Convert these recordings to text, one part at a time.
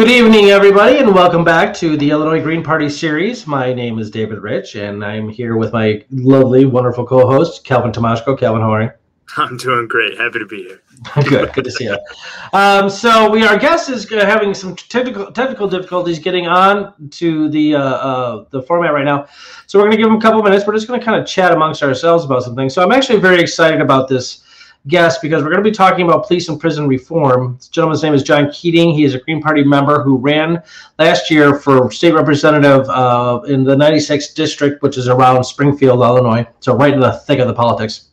Good evening, everybody, and welcome back to the Illinois Green Party series. My name is David Rich, and I'm here with my lovely, wonderful co-host, Calvin Tomashko. Calvin, how are you? I'm doing great. Happy to be here. Good to see you. Our guest is having some technical difficulties getting on to the format right now. So we're going to give him a couple minutes. We're just going to kind of chat amongst ourselves about some things. So I'm actually very excited about this guest because we're going to be talking about police and prison reform. This gentleman's name is John Keating. He is a Green Party member who ran last year for state representative in the 96th district, which is around Springfield, Illinois. So right in the thick of the politics.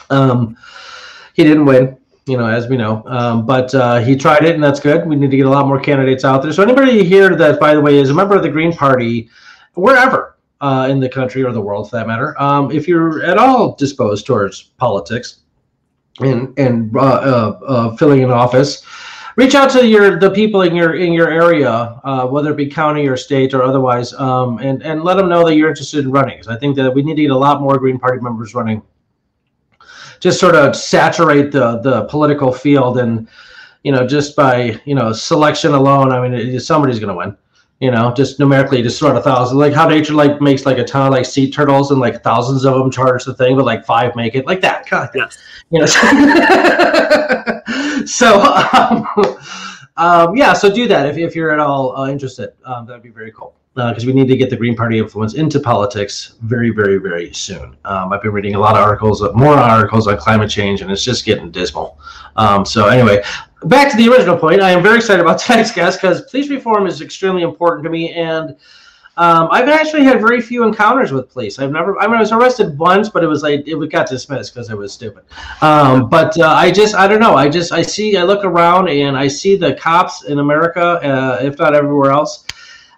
He didn't win, as we know, but he tried it, and that's good. We need to get a lot more candidates out there. So anybody here that, by the way, is a member of the Green Party, wherever in the country or the world, for that matter, if you're at all disposed towards politics and filling an office, reach out to the people in your area, whether it be county or state or otherwise, and let them know that you're interested in running. Because I think that we need to get a lot more Green Party members running. Just sort of saturate the political field, and just by selection alone, I mean somebody's going to win. Just numerically, just throw out 1,000, like how nature makes like a ton of like sea turtles, and like thousands of them charge the thing, but like 5 make it, like that kind of thing. Yes. So do that if you're at all interested. That'd be very cool. Because we need to get the Green Party influence into politics very, very, very soon. I've been reading a lot of articles, more articles on climate change, and it's just getting dismal. So anyway, back to the original point. I am very excited about tonight's guest because police reform is extremely important to me, and I've actually had very few encounters with police. I was arrested once, but it got dismissed because it was stupid. I don't know. I look around and I see the cops in America, if not everywhere else.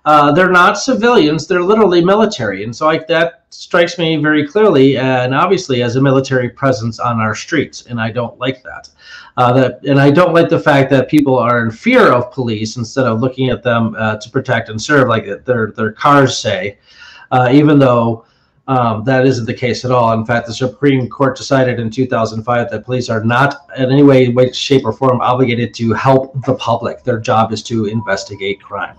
They're not civilians, they're literally military. And so that strikes me very clearly and obviously as a military presence on our streets. And I don't like that. And I don't like the fact that people are in fear of police instead of looking at them to protect and serve like their cars say, even though that isn't the case at all. In fact, the Supreme Court decided in 2005 that police are not in any way, shape, or form obligated to help the public. Their job is to investigate crime.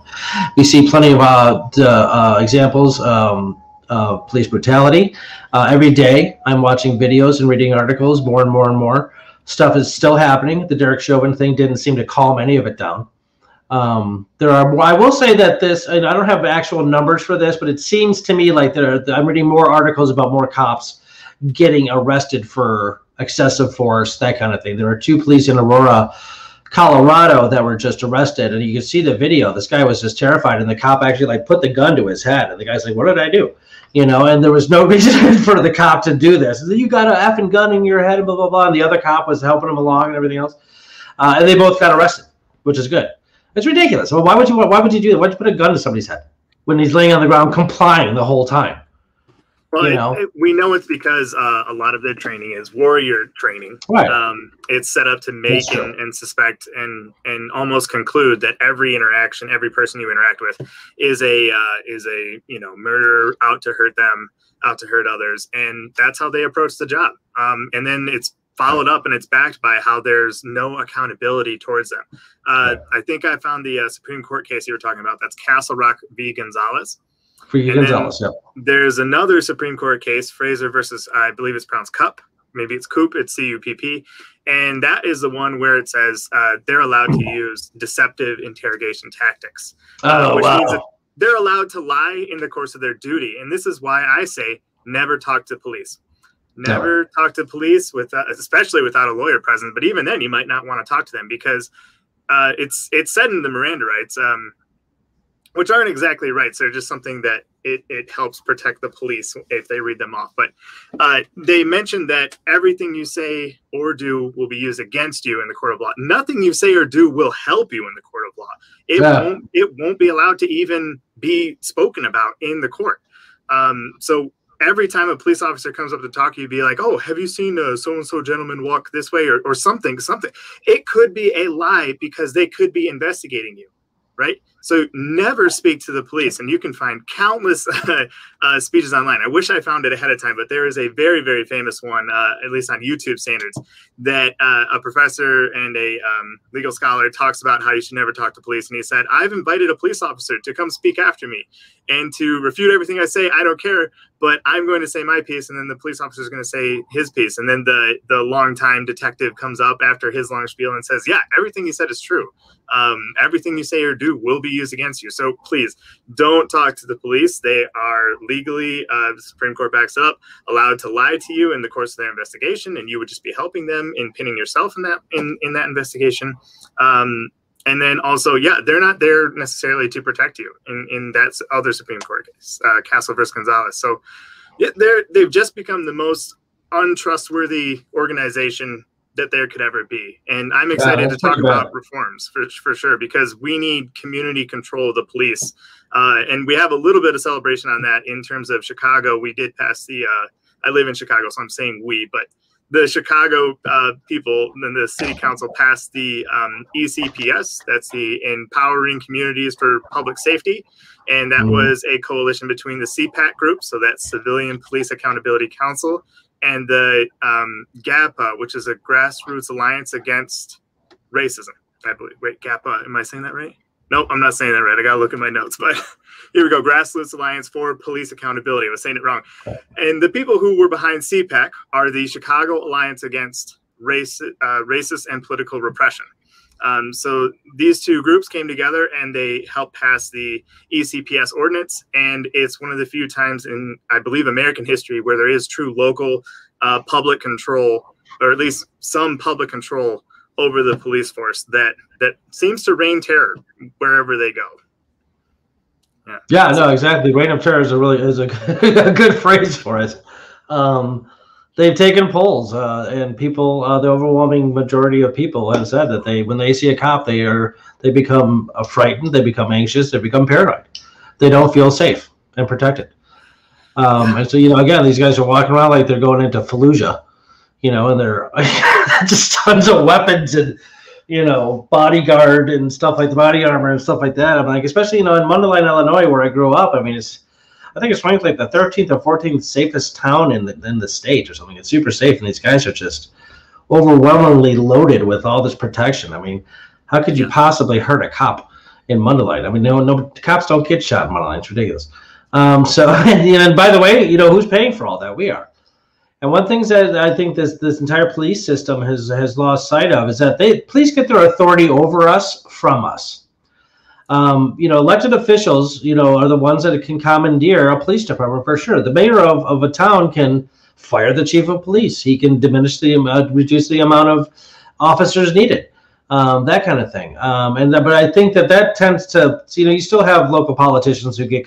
We see plenty of examples of police brutality. Every day, I'm watching videos and reading articles. More and more and more stuff is still happening. The Derek Chauvin thing didn't seem to calm any of it down. I will say that and I don't have actual numbers for this, but it seems to me like I'm reading more articles about more cops getting arrested for excessive force, that kind of thing. There are 2 police in Aurora, Colorado that were just arrested, and you can see the video. This guy was just terrified, and the cop actually put the gun to his head, and the guy's like, "What did I do?" And there was no reason for the cop to do this. You got an effing gun in your head, and blah, blah, blah, and the other cop was helping him along and everything else. And they both got arrested, which is good. It's ridiculous. Well, why would you do that? Why'd you put a gun to somebody's head when he's laying on the ground complying the whole time? Well, we know it's because a lot of their training is warrior training. Right. It's set up to make and suspect and almost conclude that every interaction, every person you interact with, is a murderer out to hurt them, out to hurt others, and that's how they approach the job. And then it's followed up and it's backed by how there's no accountability towards them. I think I found the Supreme Court case you were talking about. That's Castle Rock v. Gonzalez. There's another Supreme Court case, Fraser versus, I believe it's pronounced Cupp. Maybe it's Coop. It's C-U-P-P. And that is the one where it says they're allowed to use deceptive interrogation tactics. Which means that they're allowed to lie in the course of their duty. And this is why I say never talk to police. Never talk to police, especially without a lawyer present. But even then, you might not want to talk to them because it's said in the Miranda rights, which aren't exactly rights. They're just something that it helps protect the police if they read them off. But they mentioned that everything you say or do will be used against you in the court of law. Nothing you say or do will help you in the court of law. It won't be allowed to even be spoken about in the court. So every time a police officer comes up to talk to you, be like, "Oh, have you seen so-and-so gentleman walk this way?" or something. It could be a lie because they could be investigating you, right? So never speak to the police. And you can find countless speeches online. I wish I found it ahead of time, but there is a very, very famous one, at least on YouTube standards, that a professor and a legal scholar talks about how you should never talk to police. And he said, I've invited a police officer to come speak after me and to refute everything I say. I don't care, but I'm going to say my piece, and then the police officer is going to say his piece. And then the longtime detective comes up after his long spiel and says, yeah, everything you said is true. Everything you say or do will be used against you. So please don't talk to the police. They are legally, the Supreme Court backs it up, allowed to lie to you in the course of their investigation, and you would just be helping them in pinning yourself in that investigation. And then also, yeah, they're not there necessarily to protect you in that other Supreme Court case, Castle versus Gonzalez. So yeah, they've just become the most untrustworthy organization that there could ever be. And I'm excited to talk about reforms for sure, because we need community control of the police. And we have a little bit of celebration on that in terms of Chicago. We did pass the, I live in Chicago, so I'm saying we, but the Chicago people and the city council passed the ECPS. That's the Empowering Communities for Public Safety. And that was a coalition between the CPAC group, so that's Civilian Police Accountability Council, and the GAPA, which is a Grassroots Alliance Against Racism, I believe. Wait, GAPA, am I saying that right? Nope, I'm not saying that right. I gotta look at my notes, but here we go. Grassroots Alliance for Police Accountability. I was saying it wrong. And the people who were behind CPAC are the Chicago Alliance Against Racist and Political Repression. So these two groups came together and they helped pass the ECPS ordinance. And it's one of the few times in, I believe, American history where there is true local public control, or at least some public control over the police force that seems to reign terror wherever they go. Yeah, no, exactly. Reign of terror is a good phrase for it. They've taken polls, and people, the overwhelming majority of people have said that when they see a cop, they become frightened, they become anxious, they become paranoid. They don't feel safe and protected. And so, again, these guys are walking around like they're going into Fallujah, and they're just tons of weapons and, bodyguard and stuff like the body armor and stuff like that. I'm like, especially, in Mundelein, Illinois, where I grew up. I mean, I think it's ranked like the 13th or 14th safest town in the state or something. It's super safe, and these guys are just overwhelmingly loaded with all this protection. I mean, how could you possibly hurt a cop in Mundelein? I mean, no cops don't get shot in Mundelein. It's ridiculous. So, and by the way, who's paying for all that? We are. And one thing that I think this entire police system has lost sight of is that police get their authority over us from us. Elected officials, are the ones that can commandeer a police department for sure. The mayor of a town can fire the chief of police. He can reduce the amount of officers needed, that kind of thing. But I think that tends to, you still have local politicians who get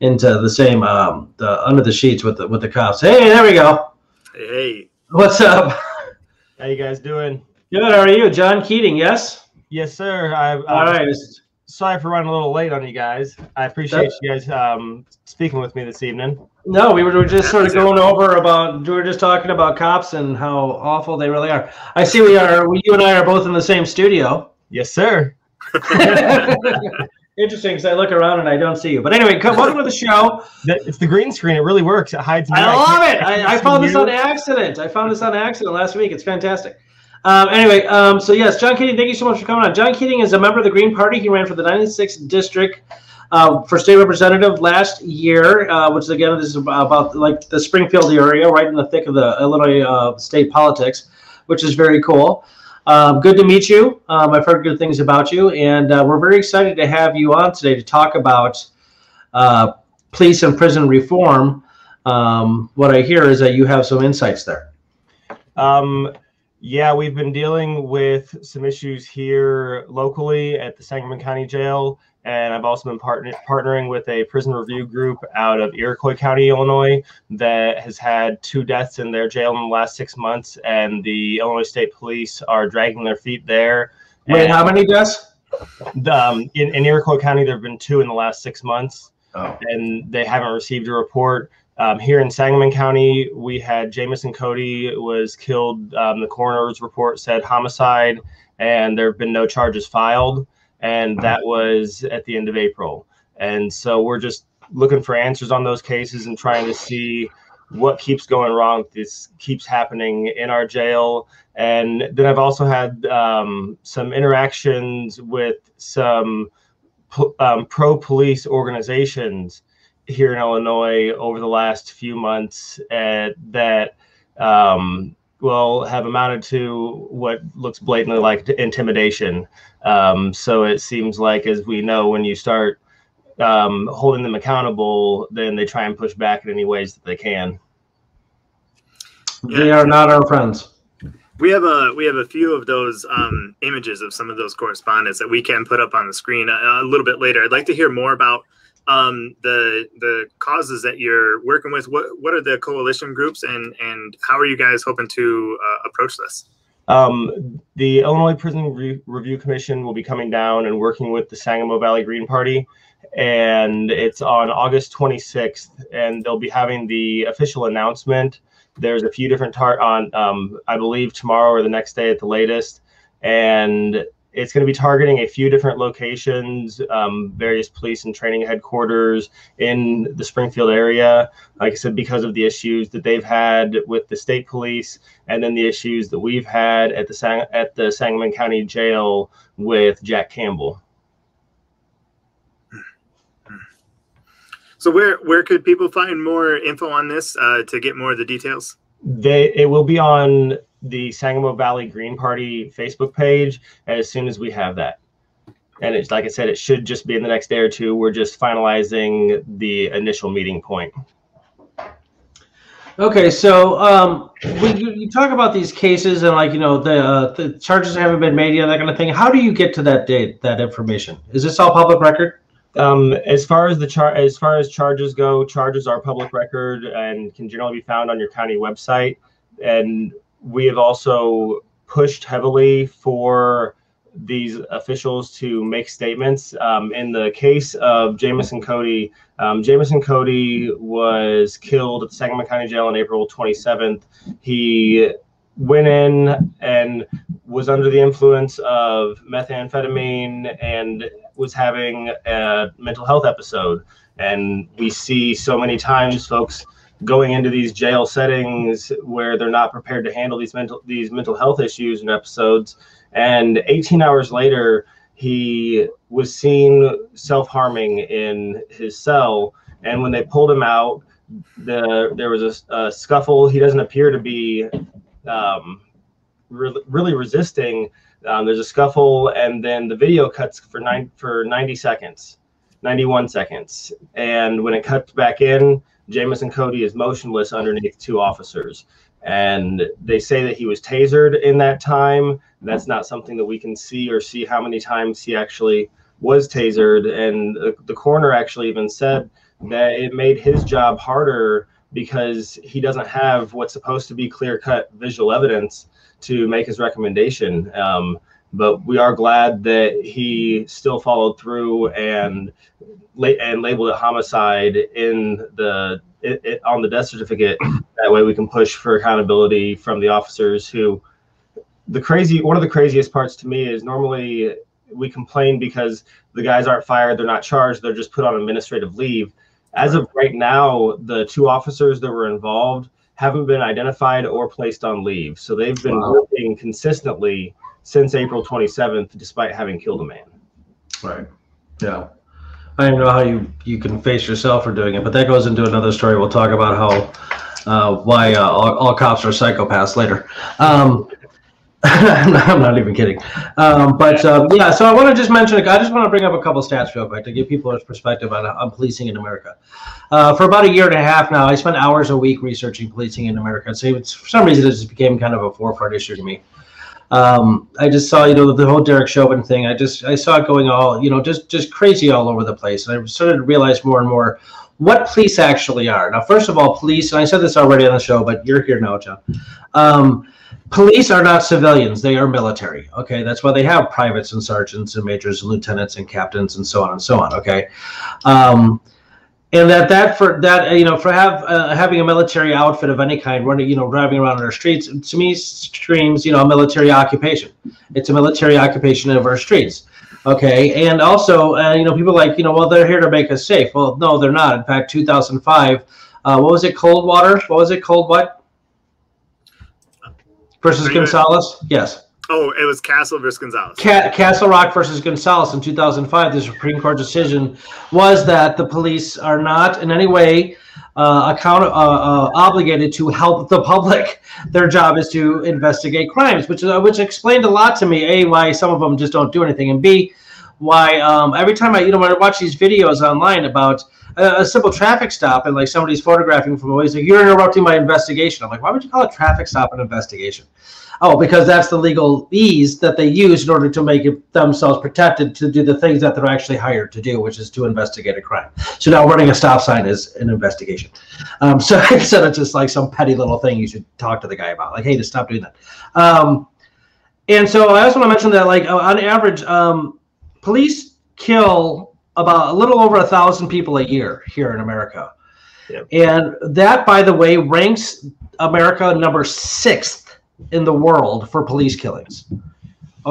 into the same under the sheets with the cops. Hey, there we go. Hey, what's up? How you guys doing? Good. How are you, John Keating? Yes. Yes, sir. All right. Sorry for running a little late on you guys. I appreciate you guys speaking with me this evening. No, we were just sort of going over we were just talking about cops and how awful they really are. I see you and I are both in the same studio. Yes, sir. Interesting, because I look around and I don't see you. But anyway, welcome to the show. It's the green screen. It really works. It hides me. I love it. I found this on accident. Last week. It's fantastic. Anyway, so yes, John Keating, thank you so much for coming on. John Keating is a member of the Green Party. He ran for the 96th District for state representative last year, which again, this is about like the Springfield area, right in the thick of the Illinois state politics, which is very cool. Good to meet you. I've heard good things about you, and we're very excited to have you on today to talk about police and prison reform. What I hear is that you have some insights there. Yeah, we've been dealing with some issues here locally at the Sangamon County Jail, and I've also been partnering with a prison review group out of Iroquois County, Illinois, that has had 2 deaths in their jail in the last 6 months, and the Illinois State Police are dragging their feet there. Wait, how many deaths? In Iroquois County, there have been 2 in the last 6 months, and they haven't received a report. Here in Sangamon County, we had Jamison Cody was killed. The coroner's report said homicide, and there have been no charges filed. and that was at the end of April. And so we're just looking for answers on those cases and trying to see what keeps going wrong. This keeps happening in our jail. And then I've also had some interactions with some pro-police organizations here in Illinois over the last few months that will have amounted to what looks blatantly like intimidation. So it seems like, as we know, when you start holding them accountable, then they try and push back in any ways that they can. They are not our friends. We have a few of those images of some of those correspondents that we can put up on the screen a little bit later. I'd like to hear more about the causes that you're working with. What are the coalition groups, and how are you guys hoping to approach this? The Illinois Prison Review Commission will be coming down and working with the Sangamo Valley Green Party, and it's on August 26th, and they'll be having the official announcement. There's a few different I believe tomorrow or the next day at the latest, and it's going to be targeting a few different locations, various police and training headquarters in the Springfield area. Like I said, because of the issues that they've had with the state police, and then the issues that we've had at the Sangamon County Jail with Jack Campbell. So where could people find more info on this to get more of the details? It will be on the Sangamo Valley Green Party Facebook page as soon as we have that. And it's, like I said, it should just be in the next day or two. We're just finalizing the initial meeting point. Okay, so when you talk about these cases and, like, you know, the charges haven't been made yet, that kind of thing, how do you get to that date, that information? Is this all public record? As far as charges go, charges are public record and can generally be found on your county website. And we have also pushed heavily for these officials to make statements. In the case of Jamison Cody, Jamison Cody was killed at the Sangamon County Jail on April 27th. He went in and was under the influence of methamphetamine and was having a mental health episode. And we see so many times folks going into these jail settings where they're not prepared to handle these mental health issues and episodes. And 18 hours later, he was seen self-harming in his cell. And when they pulled him out, there was a scuffle. He doesn't appear to be really resisting. There's a scuffle, and then the video cuts for 91 seconds. And when it cuts back in, Jamison Cody is motionless underneath two officers. And they say that he was tasered in that time. That's not something that we can see how many times he actually was tasered. And the coroner actually even said that it made his job harder because he doesn't have what's supposed to be clear-cut visual evidence to make his recommendation. But we are glad that he still followed through and labeled it homicide on the death certificate. That way we can push for accountability from the officers who, one of the craziest parts to me is normally we complain because the guys aren't fired, they're not charged, they're just put on administrative leave. As of right now, the two officers that were involved haven't been identified or placed on leave. So they've been working consistently since April 27th, despite having killed a man. Right. Yeah. I don't know how you can face yourself for doing it, but that goes into another story. We'll talk about why all cops are psychopaths later. I'm not even kidding. Yeah, so I want to just mention, I just want to bring up a couple stats real quick to give people a perspective on policing in America. For about a year and a half now, I spent hours a week researching policing in America. So for some reason, it just became kind of a forefront issue to me. I just saw, the whole Derek Chauvin thing. I saw it going all, just crazy all over the place. And I started to realize more and more what police actually are. Now, first of all, police, and I said this already on the show, but you're here now, John. Police are not civilians. They are military. Okay, that's why they have privates and sergeants and majors and lieutenants and captains and so on and so on. Okay, and for having a military outfit of any kind, running, driving around on our streets, to me screams, a military occupation. It's a military occupation of our streets. Okay, and also, you know, people like, you know, well, they're here to make us safe. Well, no, they're not. In fact, 2005, what was it? Coldwater? What was it? Cold what? Versus Gonzalez? Yes. Oh, it was Castle versus Gonzalez. Castle Rock versus Gonzalez in 2005. The Supreme Court decision was that the police are not in any way obligated to help the public. Their job is to investigate crimes, which explained a lot to me. A, why some of them just don't do anything, and B, why every time when I watch these videos online about a simple traffic stop and like somebody's photographing from away, like, you're interrupting my investigation. I'm like, why would you call a traffic stop an investigation? Oh, because that's the legal ease that they use in order to make themselves protected to do the things that they're actually hired to do, which is to investigate a crime. So now running a stop sign is an investigation. So instead of just like some petty little thing you should talk to the guy about, like, hey, just stop doing that. And so I also want to mention that, like, on average, police kill about a little over 1,000 people a year here in America. Yep. And that, by the way, ranks America number 6th in the world for police killings.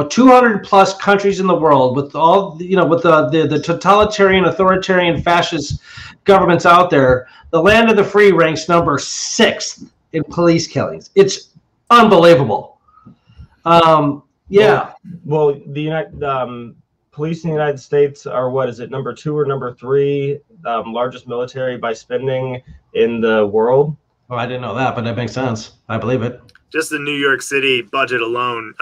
200 plus countries in the world, with all, you know, with the totalitarian, authoritarian, fascist governments out there, the land of the free ranks number 6th in police killings. It's unbelievable. Yeah. Well, the police in the United States are, what is it, number 2 or number 3 largest military by spending in the world? Oh, I didn't know that, but that makes sense. I believe it. Just the New York City budget alone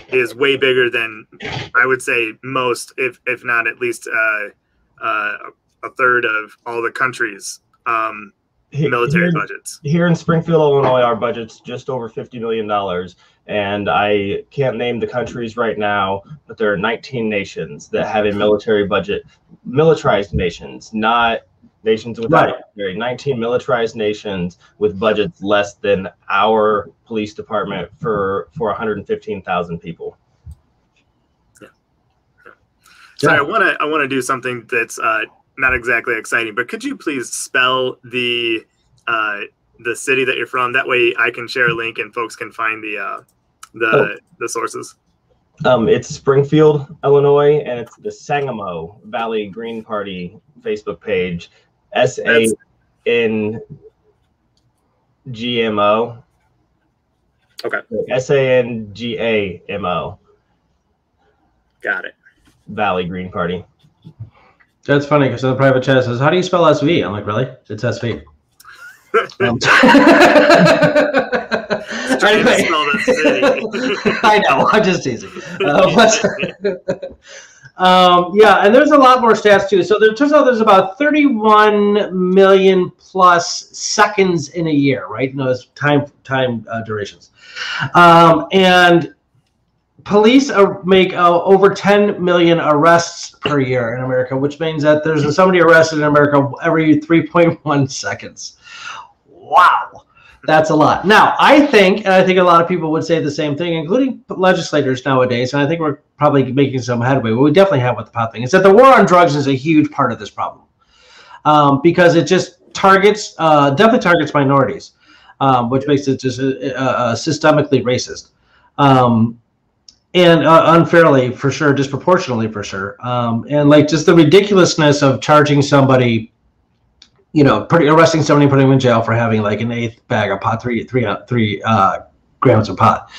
is way bigger than, I would say, most, if not at least a third of all the country's military budgets. Here in Springfield, Illinois, our budget's just over $50 million. And I can't name the countries right now, but there are 19 nations that have a military budget, militarized nations, not nations without military. 19 militarized nations with budgets less than our police department for 115,000 people. Yeah. So I want to do something that's not exactly exciting, but could you please spell the city that you're from? That way I can share a link and folks can find the sources. It's Springfield, Illinois, and it's the Sangamo Valley Green Party Facebook page. SANGMO. Okay. SANGAMO. Got it. Valley Green Party. That's funny because the private chat says, "How do you spell SV?" I'm like, "Really? It's SV." Anyway. I know. I'm just teasing. Yeah, and there's a lot more stats too. So there turns out there's about 31 million plus seconds in a year, right? You know, it's time durations. And police make over 10 million arrests per year in America, which means that there's somebody arrested in America every 3.1 seconds. Wow. That's a lot. Now, I think a lot of people would say the same thing, including legislators nowadays, and I think we're probably making some headway. What we definitely have with the pot thing is that the war on drugs is a huge part of this problem, because it just definitely targets minorities, which makes it just systemically racist, and unfairly for sure, disproportionately for sure, and like just the ridiculousness of charging somebody, you know, arresting somebody, putting them in jail for having like an eighth bag of pot, three grams of pot,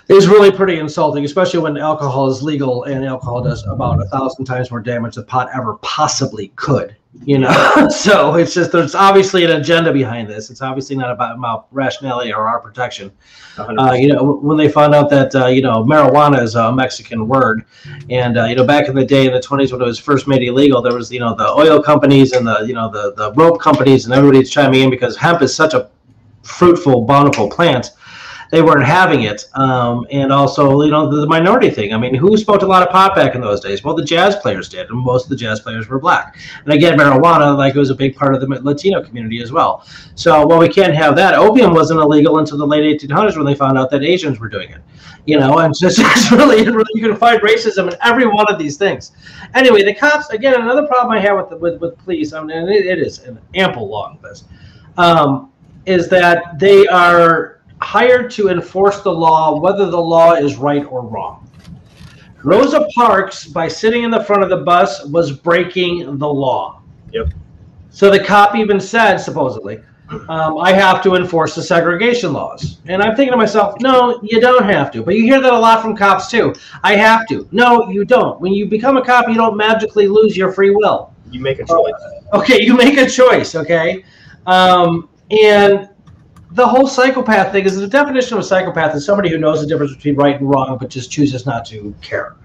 is really pretty insulting, especially when alcohol is legal and alcohol does about 1,000 times more damage than pot ever possibly could, you know. So it's just, there's obviously an agenda behind this. It's obviously not about rationality or our protection. You know, when they found out that, you know, marijuana is a Mexican word, and, you know, back in the day in the 20s when it was first made illegal, there was, you know, the oil companies and the, you know, the rope companies and everybody's chiming in because hemp is such a fruitful, bountiful plant. They weren't having it. And also, you know, the minority thing. I mean, who smoked a lot of pot back in those days? Well, the jazz players did, and most of the jazz players were black. And again, marijuana, like, it was a big part of the Latino community as well. So, well, we can't have that. Opium wasn't illegal until the late 1800s when they found out that Asians were doing it. You know, and it's really, you can find racism in every one of these things. Anyway, the cops, again, another problem I have with police, I mean, and it is an ample long list, is that they are hired to enforce the law, whether the law is right or wrong. Rosa Parks, by sitting in the front of the bus, was breaking the law. Yep. So the cop even said, supposedly, I have to enforce the segregation laws. And I'm thinking to myself, no, you don't have to. But you hear that a lot from cops too. I have to. No, you don't. When you become a cop, you don't magically lose your free will. You make a choice. Okay, you make a choice, okay? And the whole psychopath thing is the definition of a psychopath is somebody who knows the difference between right and wrong, but just chooses not to care,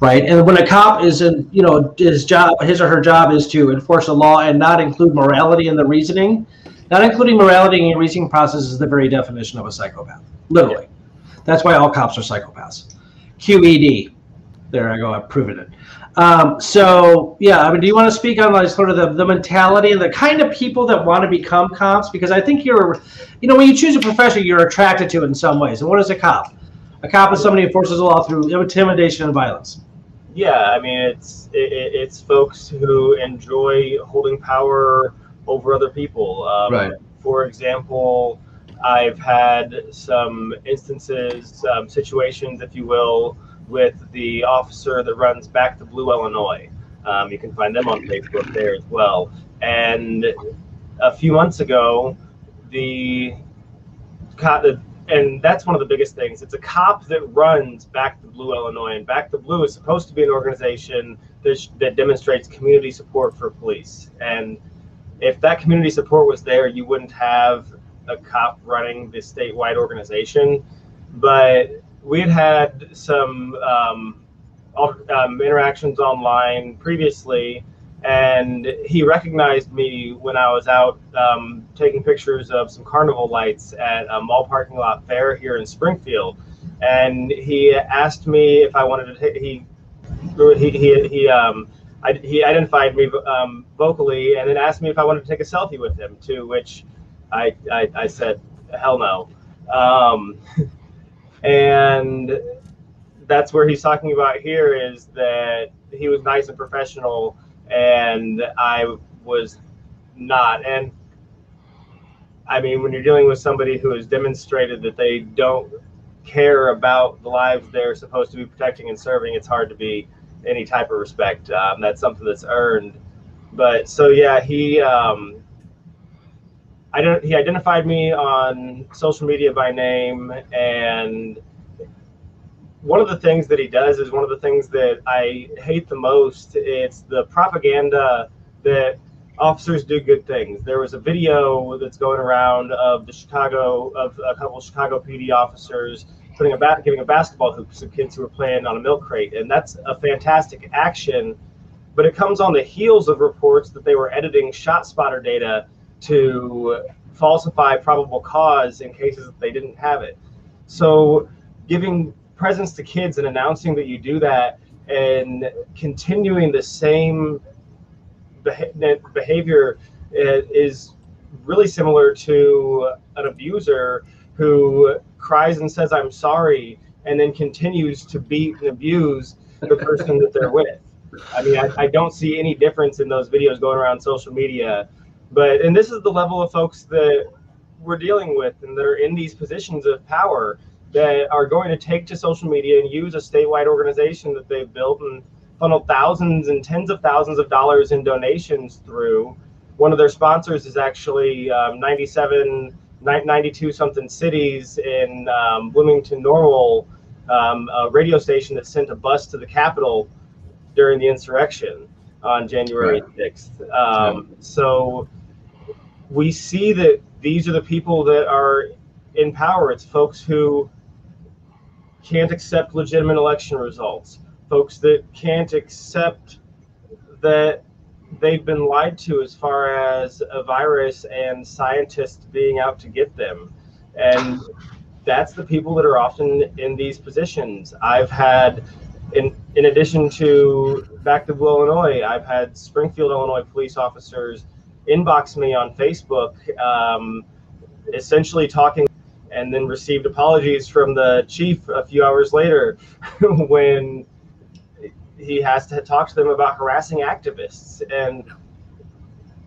right? And when a cop is in, his or her job is to enforce the law and not include morality in the reasoning, not including morality in your reasoning process is the very definition of a psychopath, literally. Yeah. That's why all cops are psychopaths. QED. There I go, I've proven it. So yeah, I mean, do you want to speak on like sort of the mentality and the kind of people that want to become cops? Because I think when you choose a profession, you're attracted to it in some ways. And what is a cop? A cop is somebody who enforces the law through intimidation and violence. Yeah, I mean, it's folks who enjoy holding power over other people. Right. For example, I've had some instances, situations, if you will, with the officer that runs Back to Blue, Illinois. You can find them on Facebook there as well. And a few months ago, and that's one of the biggest things. It's a cop that runs Back to Blue, Illinois, and Back to Blue is supposed to be an organization that demonstrates community support for police. And if that community support was there, you wouldn't have a cop running this statewide organization. But we had some interactions online previously, and he recognized me when I was out taking pictures of some carnival lights at a mall parking lot fair here in Springfield. And he asked me if I wanted to he identified me vocally, and then asked me if I wanted to take a selfie with him, to which I said, hell no. And that's where he's talking about here, is that he was nice and professional and I was not. And I mean, when you're dealing with somebody who has demonstrated that they don't care about the lives they're supposed to be protecting and serving, it's hard to be any type of respect. That's something that's earned. But so yeah, he identified me on social media by name, and one of the things that he does is one of the things that I hate the most. It's the propaganda that officers do good things. There was a video that's going around of a couple of Chicago PD officers giving a basketball hoop to some kids who were playing on a milk crate, and that's a fantastic action. But it comes on the heels of reports that they were editing shot spotter data to falsify probable cause in cases that they didn't have it. So giving presents to kids and announcing that you do that and continuing the same behavior is really similar to an abuser who cries and says, "I'm sorry," and then continues to beat and abuse the person that they're with. I mean, I don't see any difference in those videos going around social media. And this is the level of folks that we're dealing with and that are in these positions of power, that are going to take to social media and use a statewide organization that they've built and funneled thousands and tens of thousands of dollars in donations through. One of their sponsors is actually 92 something cities in Bloomington Normal, a radio station that sent a bus to the Capitol during the insurrection on January 6th. So we see that these are the people that are in power. It's folks who can't accept legitimate election results, folks that can't accept that they've been lied to as far as a virus and scientists being out to get them. And that's the people that are often in these positions. I've had, in addition to Back to Blue, Illinois, I've had Springfield, Illinois police officers inbox me on Facebook, essentially talking, and then received apologies from the chief a few hours later when he has to talk to them about harassing activists. And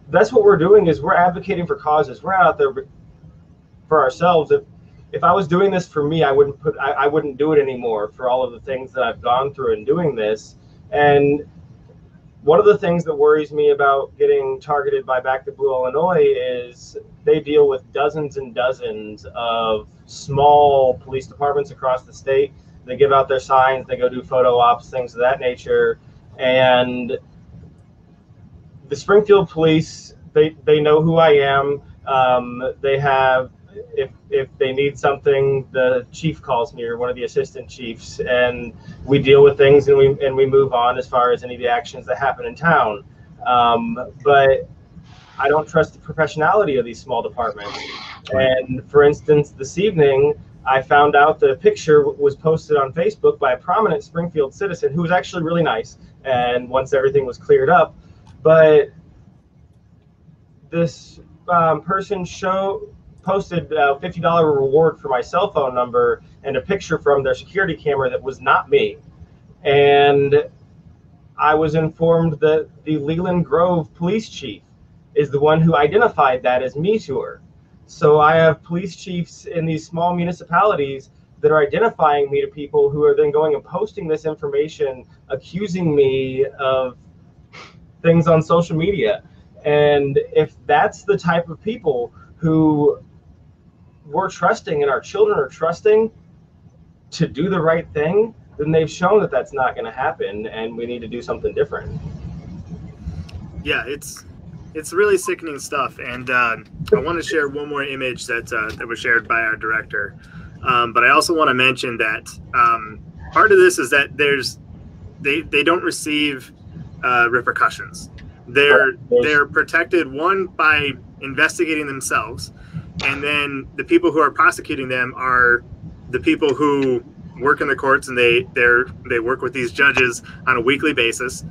that's what we're doing, is we're advocating for causes. We're not out there for ourselves. if I was doing this for me, I wouldn't do it anymore for all of the things that I've gone through in doing this. And one of the things that worries me about getting targeted by Back to Blue Illinois is they deal with dozens and dozens of small police departments across the state. They give out their signs, they go do photo ops, things of that nature. And the Springfield police, they know who I am. They have, if they need something, the chief calls me or one of the assistant chiefs, and we deal with things and we move on as far as any of the actions that happen in town. But I don't trust the professionality of these small departments. And for instance, this evening, I found out that a picture was posted on Facebook by a prominent Springfield citizen who was actually really nice. And once everything was cleared up, but this person posted a $50 reward for my cell phone number and a picture from their security camera that was not me. And I was informed that the Leland Grove police chief is the one who identified that as me to her. So I have police chiefs in these small municipalities that are identifying me to people who are then going and posting this information, accusing me of things on social media. And if that's the type of people who we're trusting and our children are trusting to do the right thing, then they've shown that that's not going to happen, and we need to do something different. Yeah, it's really sickening stuff. And I want to share one more image that was shared by our director. But I also want to mention that part of this is that they don't receive repercussions. They're protected, one, by investigating themselves, and then the people who are prosecuting them are the people who work in the courts, and they work with these judges on a weekly basis,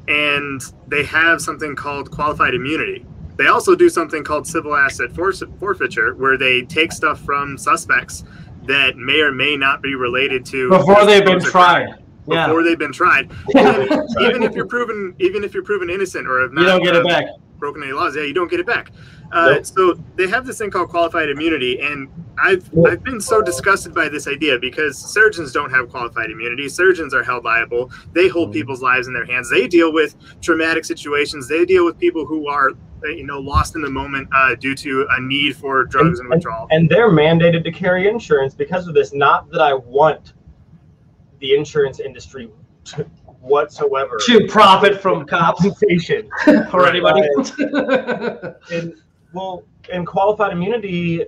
and they have something called qualified immunity. They also do something called civil asset forfeiture, where they take stuff from suspects that may or may not be related to before they've been tried. Before they've been tried, even if you're proven innocent or have not, you don't get it back. Broken any laws, you don't get it back. Nope. So they have this thing called qualified immunity, and I've been so disgusted by this idea because surgeons don't have qualified immunity. Surgeons are held liable. They hold people's lives in their hands. They deal with traumatic situations. They deal with people who are lost in the moment due to a need for drugs and withdrawal. And they're mandated to carry insurance because of this. Not that I want the insurance industry whatsoever to profit from compensation for anybody. And qualified immunity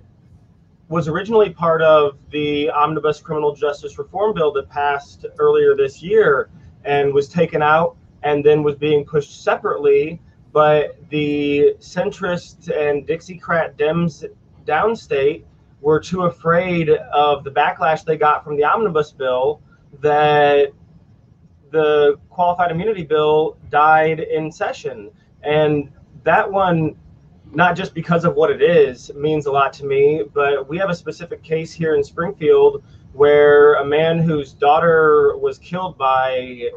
was originally part of the Omnibus Criminal Justice Reform Bill that passed earlier this year and was taken out and then was being pushed separately. But the centrist and Dixiecrat Dems downstate were too afraid of the backlash they got from the Omnibus bill that the qualified immunity bill died in session. And that one, not just because of what it is, means a lot to me, but we have a specific case here in Springfield where a man whose daughter was killed by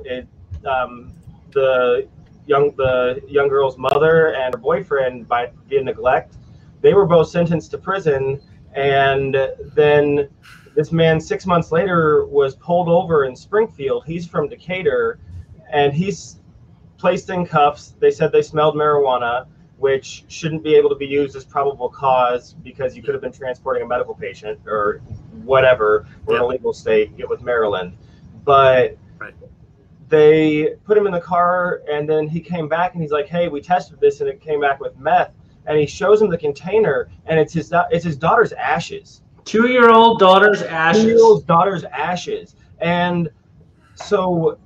the young girl's mother and her boyfriend via neglect. They were both sentenced to prison, and then this man 6 months later was pulled over in Springfield. He's from Decatur, and he's placed in cuffs. They said they smelled marijuana, which shouldn't be able to be used as probable cause because you could have been transporting a medical patient or whatever. We're in a legal state, get with Maryland. But they put him in the car, and then he came back and he's like, hey, we tested this and it came back with meth. And he shows him the container, and it's his daughter's ashes. 2-year-old daughter's ashes. 2-year-old daughter's ashes. And so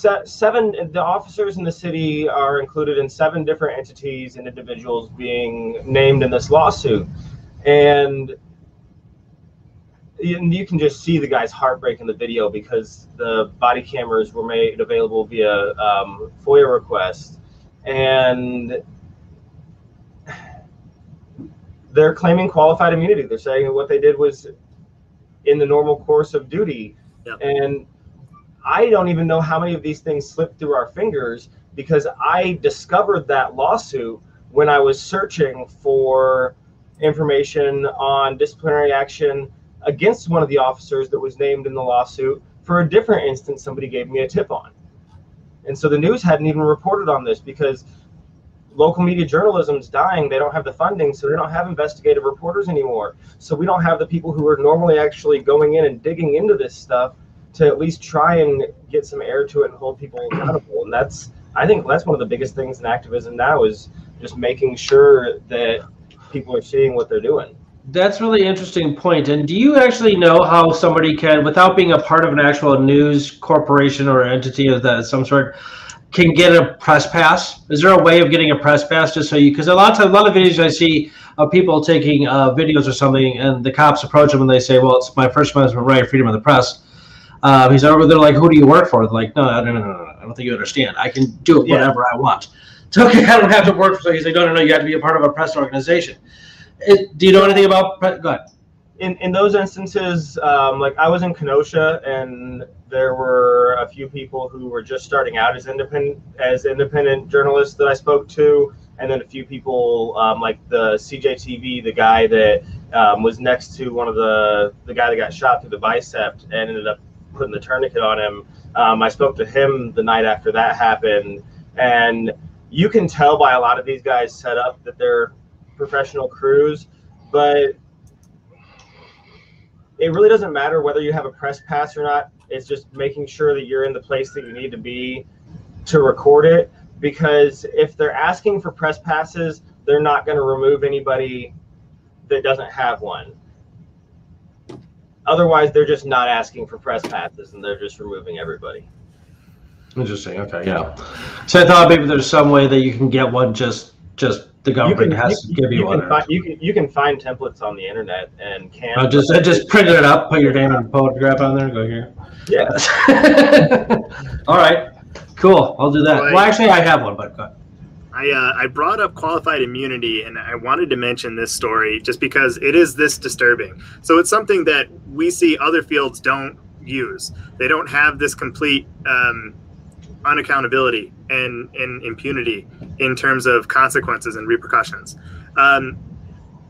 the officers in the city are included in 7 different entities and individuals being named in this lawsuit. And you can just see the guy's heartbreak in the video because the body cameras were made available via FOIA request. And they're claiming qualified immunity. They're saying what they did was in the normal course of duty. Yep. And I don't even know how many of these things slipped through our fingers because I discovered that lawsuit when I was searching for information on disciplinary action against one of the officers that was named in the lawsuit for a different instance somebody gave me a tip on. And so the news hadn't even reported on this because local media journalism's dying. They don't have the funding, so they don't have investigative reporters anymore. So we don't have the people who are normally actually going in and digging into this stuff to at least try and get some air to it and hold people accountable. And I think that's one of the biggest things in activism now, is just making sure that people are seeing what they're doing. That's really interesting point. And do you actually know how somebody can, without being a part of an actual news corporation or entity of that some sort, can get a press pass? Is there a way of getting a press pass just so you, because a lot of videos I see of people taking videos or something, and the cops approach them and they say, well, it's my First Amendment right, freedom of the press. He's over there like, who do you work for? They're like, no, I don't think you understand. I can do whatever I want. So okay, I don't have to work for, so he's like, no, you have to be a part of a press organization. Do you know anything about, go ahead. In those instances, like I was in Kenosha, and there were a few people who were just starting out as independent journalists that I spoke to, and then a few people like the CJTV, the guy that was next to one of the guy that got shot through the bicep and ended up putting the tourniquet on him. I spoke to him the night after that happened, and you can tell by a lot of these guys set up that they're professional crews, but it really doesn't matter whether you have a press pass or not. It's just making sure that you're in the place that you need to be to record it, because if they're asking for press passes, they're not going to remove anybody that doesn't have one. Otherwise, they're just not asking for press passes, and they're just removing everybody. Interesting. Okay, yeah. So I thought maybe there's some way that you can get one. Just the government has to give you one. You can find templates on the internet and can. Just print it up, put your name and photograph on there, and go here. Yeah. All right. Cool. I'll do that. Well, actually, I have one, but go ahead. I brought up qualified immunity, and I wanted to mention this story just because it is this disturbing. So it's something that we see other fields don't use. They don't have this complete unaccountability and impunity in terms of consequences and repercussions.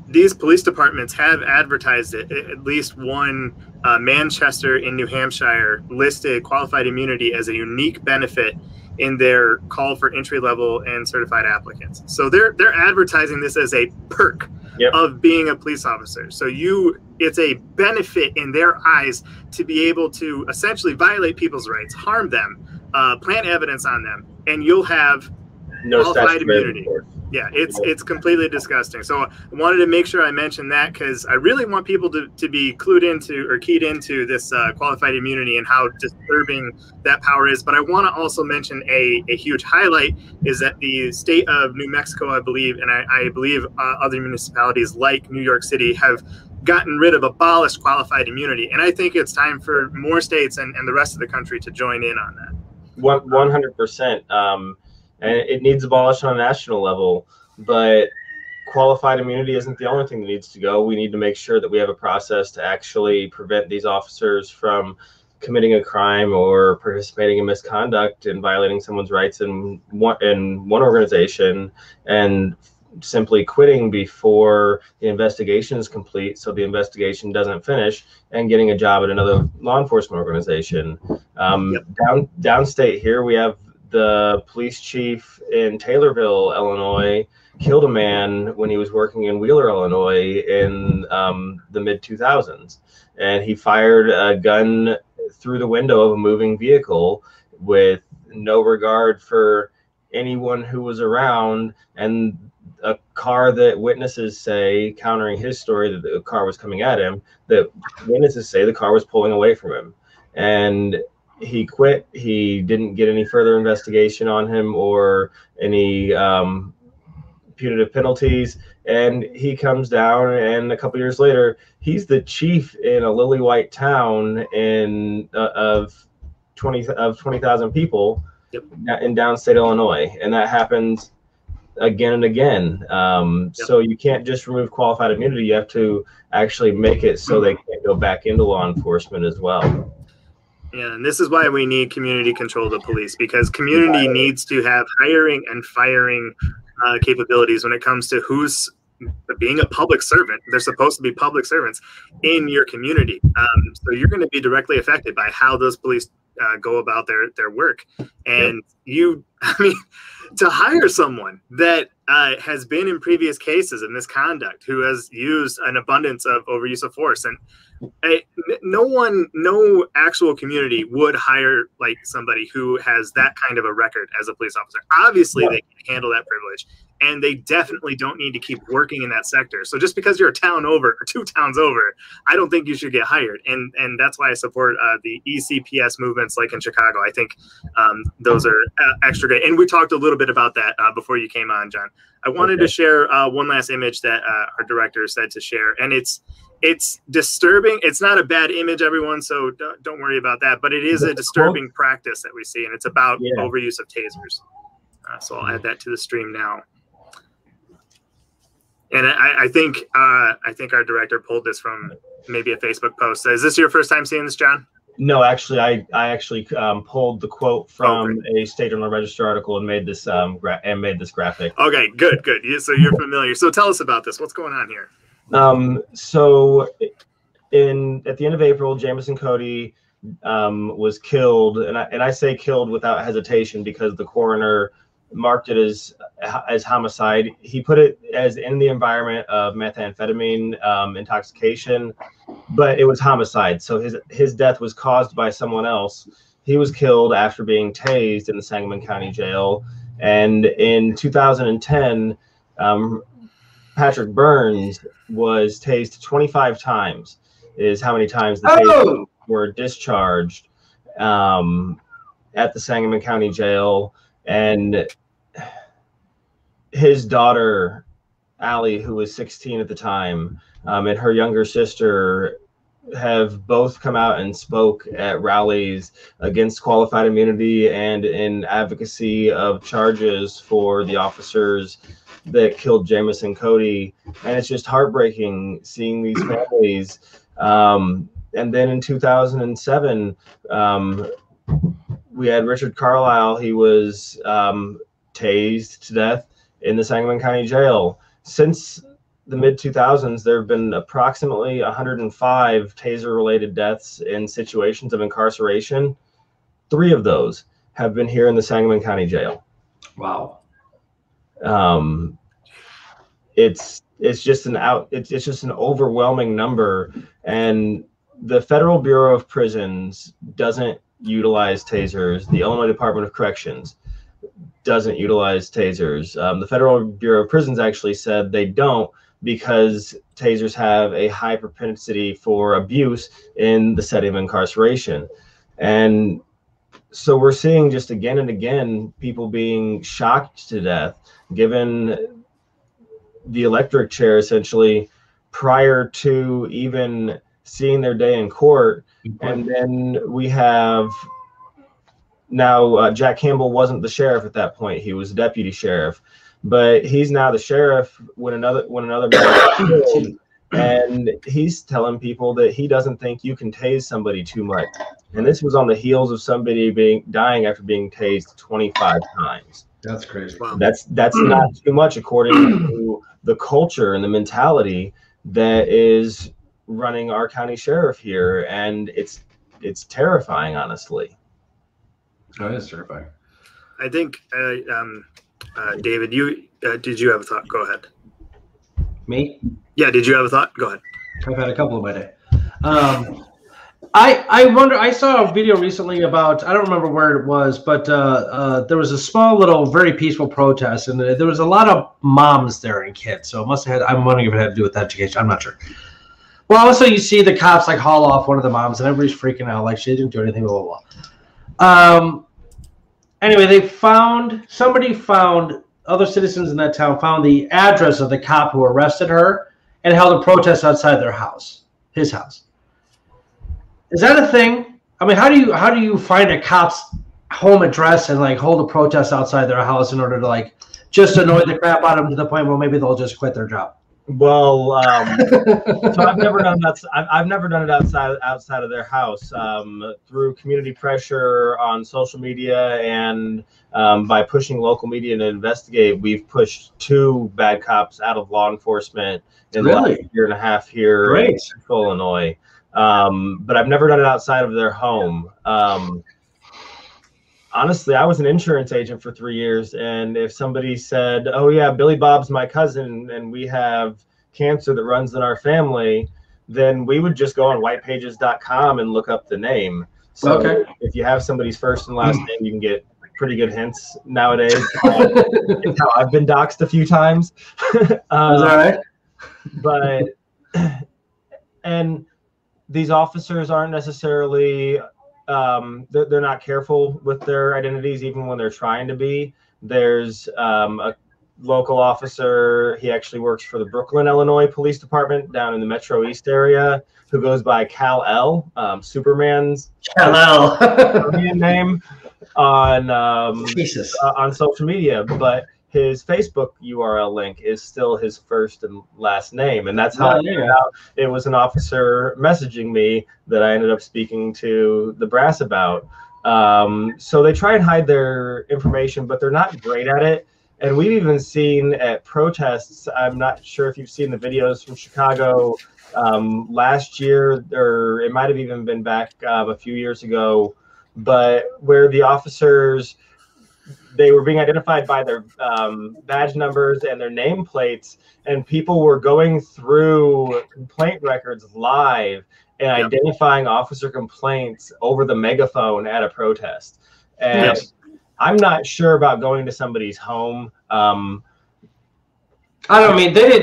These police departments have advertised it. At least one, Manchester in New Hampshire, listed qualified immunity as a unique benefit in their call for entry-level and certified applicants. So they're advertising this as a perk of being a police officer. So it's a benefit in their eyes to be able to essentially violate people's rights, harm them, plant evidence on them, and you'll have qualified immunity. Yeah, it's completely disgusting. So I wanted to make sure I mentioned that, because I really want people to be clued into or keyed into this qualified immunity and how disturbing that power is. But I want to also mention a huge highlight is that the state of New Mexico, I believe, and I believe other municipalities like New York City have gotten rid of abolished qualified immunity. And I think it's time for more states and the rest of the country to join in on that. 100%. And it needs abolished on a national level, but qualified immunity isn't the only thing that needs to go. We need to make sure that we have a process to actually prevent these officers from committing a crime or participating in misconduct and violating someone's rights in one organization, and simply quitting before the investigation is complete, so the investigation doesn't finish, and getting a job at another law enforcement organization. Downstate here, we have the police chief in Taylorville, Illinois, killed a man when he was working in Wheeler, Illinois in the mid-2000s. And he fired a gun through the window of a moving vehicle with no regard for anyone who was around. And a car that witnesses say, countering his story that the car was coming at him, that witnesses say the car was pulling away from him. And he quit. He didn't get any further investigation on him or any punitive penalties. And he comes down, and a couple years later, he's the chief in a lily white town of 20,000 people in downstate Illinois. And that happens again and again. So you can't just remove qualified immunity. You have to actually make it so they can't go back into law enforcement as well. Yeah, and this is why we need community control of the police, because community needs to have hiring and firing capabilities when it comes to who's being a public servant. They're supposed to be public servants in your community. So you're going to be directly affected by how those police go about their work. And I mean, to hire someone that has been in previous cases of misconduct, who has used an abundance of overuse of force, and no actual community would hire like somebody who has that kind of a record as a police officer. Obviously, they can handle that privilege, and they definitely don't need to keep working in that sector. So just because you're a town over or 2 towns over, I don't think you should get hired. And that's why I support the ECPS movements like in Chicago. I think those are extra great. And we talked a little bit about that before you came on, John. I wanted to share one last image that our director said to share, and it's disturbing. It's not a bad image, everyone, so don't worry about that. But it is a disturbing practice that we see, and it's about overuse of tasers. So I'll add that to the stream now. And I think our director pulled this from maybe a Facebook post. Is this your first time seeing this, John? No, actually, I actually pulled the quote from a State Journal Register article and made this graphic. Okay, good. So you're familiar. So tell us about this. What's going on here? So at the end of April, Jamison Cody was killed, and I say killed without hesitation because the coroner marked it as homicide. He put it as in the environment of methamphetamine intoxication, but it was homicide. So his death was caused by someone else. He was killed after being tased in the Sangamon County Jail, and in 2010, Patrick Burns was tased 25 times. Is how many times the tasers were discharged at the Sangamon County Jail. And his daughter, Allie, who was 16 at the time, and her younger sister have both come out and spoke at rallies against qualified immunity and in advocacy of charges for the officers that killed Jamison Cody. And it's just heartbreaking seeing these families. And then in 2007, we had Richard Carlisle. He was tased to death in the Sangamon County Jail. Since the mid-2000s, there have been approximately 105 taser-related deaths in situations of incarceration. 3 of those have been here in the Sangamon County Jail. Wow. It's just an overwhelming number, and the Federal Bureau of Prisons doesn't utilize tasers. The Illinois Department of Corrections doesn't utilize tasers. The Federal Bureau of Prisons actually said they don't because tasers have a high propensity for abuse in the setting of incarceration. And so we're seeing just again and again people being shocked to death, given the electric chair essentially prior to even seeing their day in court. And then we have now Jack Campbell wasn't the sheriff at that point. He was deputy sheriff, but he's now the sheriff when another man was killed, and he's telling people that he doesn't think you can tase somebody too much. And this was on the heels of somebody dying after being tased 25 times. That's crazy. Wow. That's not too much according to the culture and the mentality that is running our county sheriff here, and it's terrifying, honestly. Oh, it is terrifying. I think, David, did you have a thought? Go ahead. Me? Yeah, did you have a thought? Go ahead. I've had a couple of my day. I wonder, I saw a video recently about, I don't remember where it was, but there was a small little, very peaceful protest, and there was a lot of moms there and kids. So it must have had, I'm wondering if it had to do with education. I'm not sure. Well, also you see the cops like haul off one of the moms, and everybody's freaking out like she didn't do anything, blah, blah, blah. Anyway, somebody found, other citizens in that town found the address of the cop who arrested her and held a protest outside their house, his house. Is that a thing? I mean, how do you find a cop's home address and like hold a protest outside their house in order to like just annoy the crap out of them to the point where maybe they'll just quit their job? Well, so I've never done that. I've never done it outside of their house. Through community pressure on social media and by pushing local media to investigate, we've pushed 2 bad cops out of law enforcement in the last year and a half here in Central Illinois. But I've never done it outside of their home. Honestly, I was an insurance agent for 3 years, and if somebody said, "Oh yeah, Billy Bob's my cousin, and we have cancer that runs in our family," then we would just go on whitepages.com and look up the name. So if you have somebody's first and last name, you can get pretty good hints nowadays. It's how I've been doxxed a few times. Is that right? But and these officers aren't necessarily. They're not careful with their identities, even when they're trying to be. There's a local officer. He actually works for the Brooklyn, Illinois Police Department down in the Metro East area, who goes by Kal-El, Superman's Kal-El name on social media, but his Facebook URL link is still his first and last name. And that's how I figured out it was an officer messaging me that I ended up speaking to the brass about. So they try and hide their information, but they're not great at it. And we've even seen at protests, I'm not sure if you've seen the videos from Chicago last year, or it might have even been back a few years ago, but where the officers, they were being identified by their badge numbers and their nameplates, and people were going through complaint records live and identifying officer complaints over the megaphone at a protest. And I'm not sure about going to somebody's home. I don't mean they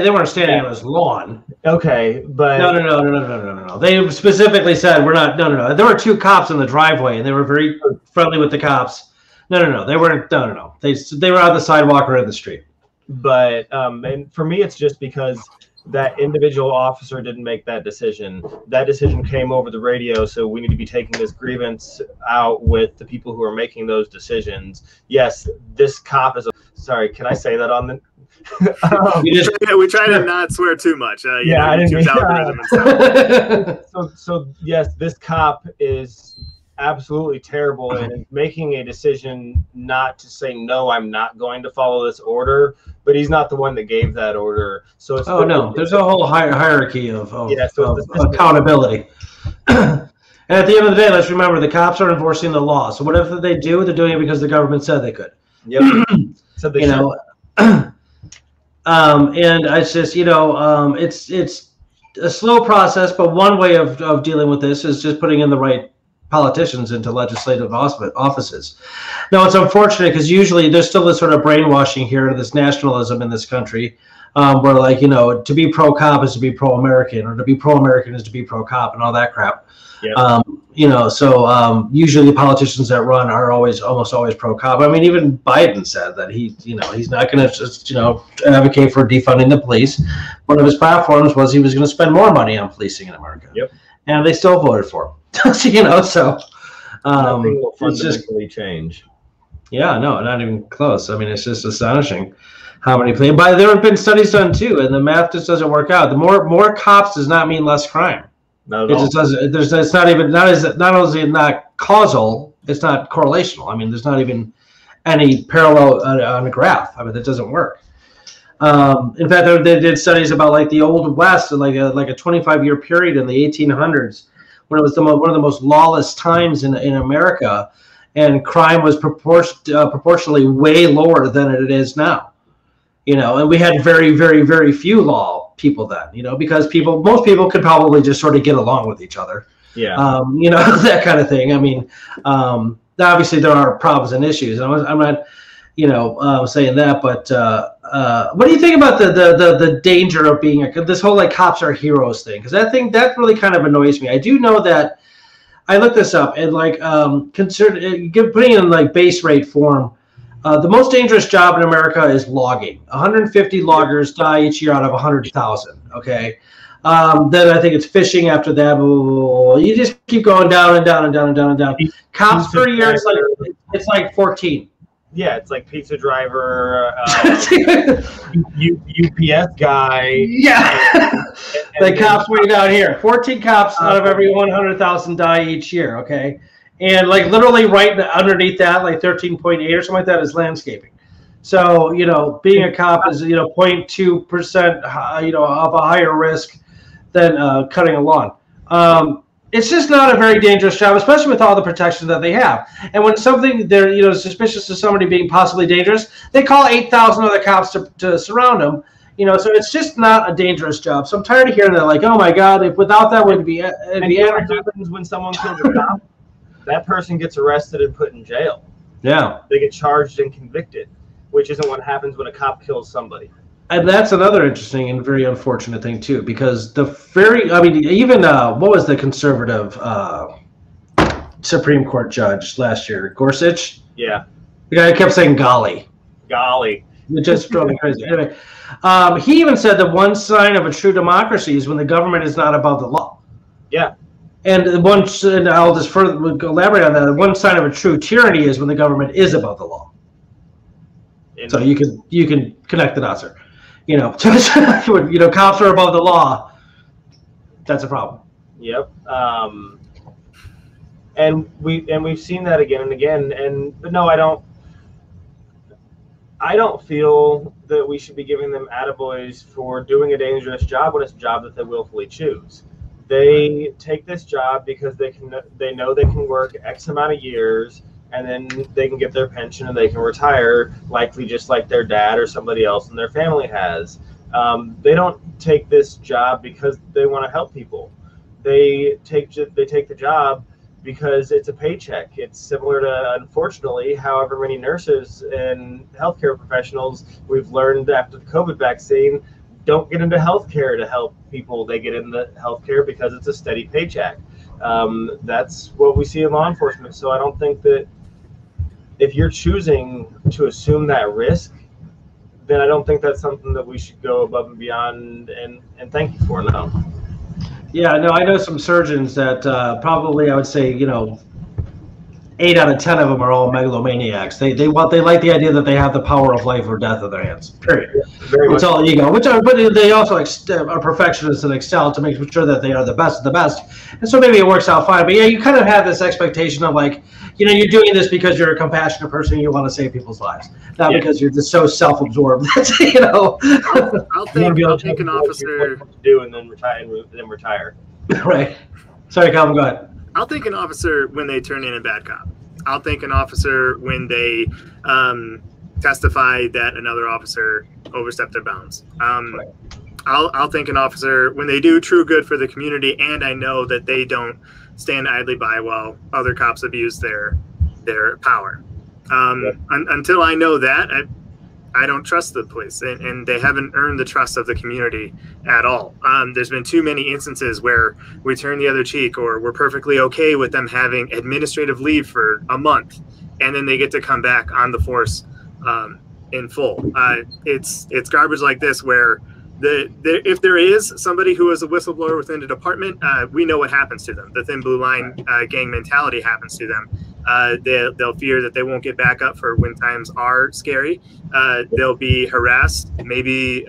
weren't standing on his lawn. Okay, but no. They specifically said we're not. No. There were 2 cops in the driveway, and they were very friendly with the cops. No. They weren't. No. They were on the sidewalk or in the street. But and for me, it's just because that individual officer didn't make that decision. That decision came over the radio, so we need to be taking this grievance out with the people who are making those decisions. Yes, this cop is a. Sorry, can I say that on the? We try to not swear too much. I didn't mean so yes, this cop is absolutely terrible and is making a decision not to say, no, I'm not going to follow this order, but he's not the one that gave that order. So it's there's a whole hierarchy of accountability. And at the end of the day, let's remember the cops are enforcing the law. So whatever they do, they're doing it because the government said they could. Yep. So they and it's just, it's a slow process, but one way of dealing with this is just putting in the right politicians into legislative offices. Now, it's unfortunate because usually there's still this sort of brainwashing here, this nationalism in this country, where to be pro-cop is to be pro-American, or to be pro-American is to be pro-cop, and all that crap. Yeah. Usually the politicians that run are almost always pro-cop. I mean, even Biden said that he's not going to just, advocate for defunding the police. One of his platforms was he was going to spend more money on policing in America. Yep. And they still voted for him. Nothing will fundamentally change. Yeah, no, not even close. I mean, it's just astonishing how many people. But there have been studies done too, and the math just doesn't work out. The more cops does not mean less crime. Not at all. Just doesn't. It's not even not only not causal, it's not correlational. I mean, there's not even any parallel on a graph. I mean, that doesn't work. In fact, they did studies about the Old West, like a 25-year period in the 1800s, when it was one of the most lawless times in America, and crime was proportionally way lower than it is now. And we had very, very, very few law people then, because most people could probably just sort of get along with each other. Yeah. That kind of thing. I mean, obviously there are problems and issues. I'm not, saying that, but what do you think about the danger of being this whole cops are heroes thing? Because that really kind of annoys me. I do know that I looked this up and putting in base rate form. The most dangerous job in America is logging. 150 loggers die each year out of 100,000. Okay. Then I think it's fishing after that. You just keep going down and down and down and down and down. Cops per year, it's like 14. yeah, it's like pizza driver, UPS guy. Yeah. The cops way down here. 14 cops out of every 100,000 die each year, okay? And like literally right underneath that, like 13.8 or something like that is landscaping. So, you know, being a cop is, you know, 0.2%, you know, of a higher risk than cutting a lawn. It's just not a very dangerous job, especially with all the protection that they have. And when something they're, you know, suspicious of somebody being possibly dangerous, they call 8,000 other cops to surround them. You know, so it's just not a dangerous job. So I'm tired of hearing that, like, oh my God, if without that would be. What happens when someone kills a cop? That person gets arrested and put in jail. Yeah, they get charged and convicted, which isn't what happens when a cop kills somebody. And that's another interesting and very unfortunate thing too, because I mean, even what was the conservative Supreme Court judge last year, Gorsuch? Yeah, the guy kept saying "golly." Golly, it just drove me crazy. Anyway, he even said that one sign of a true democracy is when the government is not above the law. Yeah, and I'll just further elaborate on that. One sign of a true tyranny is when the government is above the law. So you can connect the dots there. You know, you know, cops are above the law. That's a problem. Yep. And we've seen that again and again. But no, I don't feel that we should be giving them attaboys for doing a dangerous job when it's a job that they willfully choose. They take this job because they know they can work X amount of years, and then they can get their pension and they can retire, likely just like their dad or somebody else in their family has. They don't take this job because they want to help people. They take the job because it's a paycheck. It's similar to, unfortunately, however many nurses and healthcare professionals we've learned after the COVID vaccine don't get into healthcare to help people. They get into healthcare because it's a steady paycheck. That's what we see in law enforcement. So I don't think that if you're choosing to assume that risk, then I don't think that's something that we should go above and beyond and thank you for. No. Yeah, no, I know some surgeons that probably I would say, you know, 8 out of 10 of them are all megalomaniacs. They like the idea that they have the power of life or death in their hands. Period. It's all ego. But they also are perfectionists and excel to make sure that they are the best of the best. And so maybe it works out fine. But yeah, you kind of have this expectation of like, you know, you're doing this because you're a compassionate person and you want to save people's lives, not because you're just so self-absorbed. You know. I'll take an officer to do and then retire. Right. Sorry, Calvin. Go ahead. I'll take an officer when they turn in a bad cop. I'll take an officer when they testify that another officer overstepped their bounds. Right. I'll take an officer when they do true good for the community, and I know that they don't stand idly by while other cops abuse their power. Until I know that, I don't trust the police, and they haven't earned the trust of the community at all. There's been too many instances where we turn the other cheek, or we're perfectly okay with them having administrative leave for a month, and then they get to come back on the force in full. It's garbage like this where if there is somebody who is a whistleblower within the department, we know what happens to them. The thin blue line gang mentality happens to them. They'll fear that they won't get back up for when times are scary. They'll be harassed. Maybe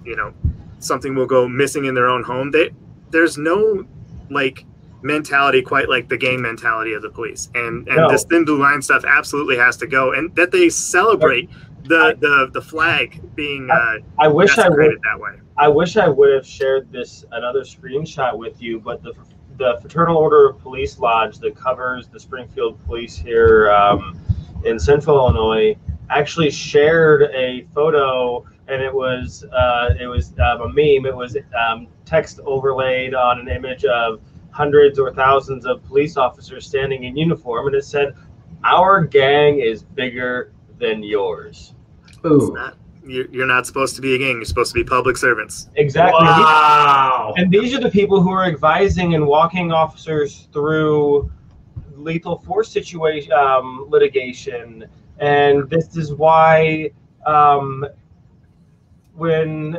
you know, something will go missing in their own home. There's no like mentality quite like the gang mentality of the police, and no. This thin blue line stuff absolutely has to go. And that they celebrate the flag being I wish I would that way. I wish I would have shared another screenshot with you, but the Fraternal Order of Police Lodge that covers the Springfield Police here in Central Illinois actually shared a photo, and it was a meme. It was text overlaid on an image of hundreds or thousands of police officers standing in uniform, and it said, "Our gang is bigger than yours." Ooh. You're not supposed to be a gang. You're supposed to be public servants. Exactly. Wow. And these are the people who are advising and walking officers through lethal force situation litigation. And this is why when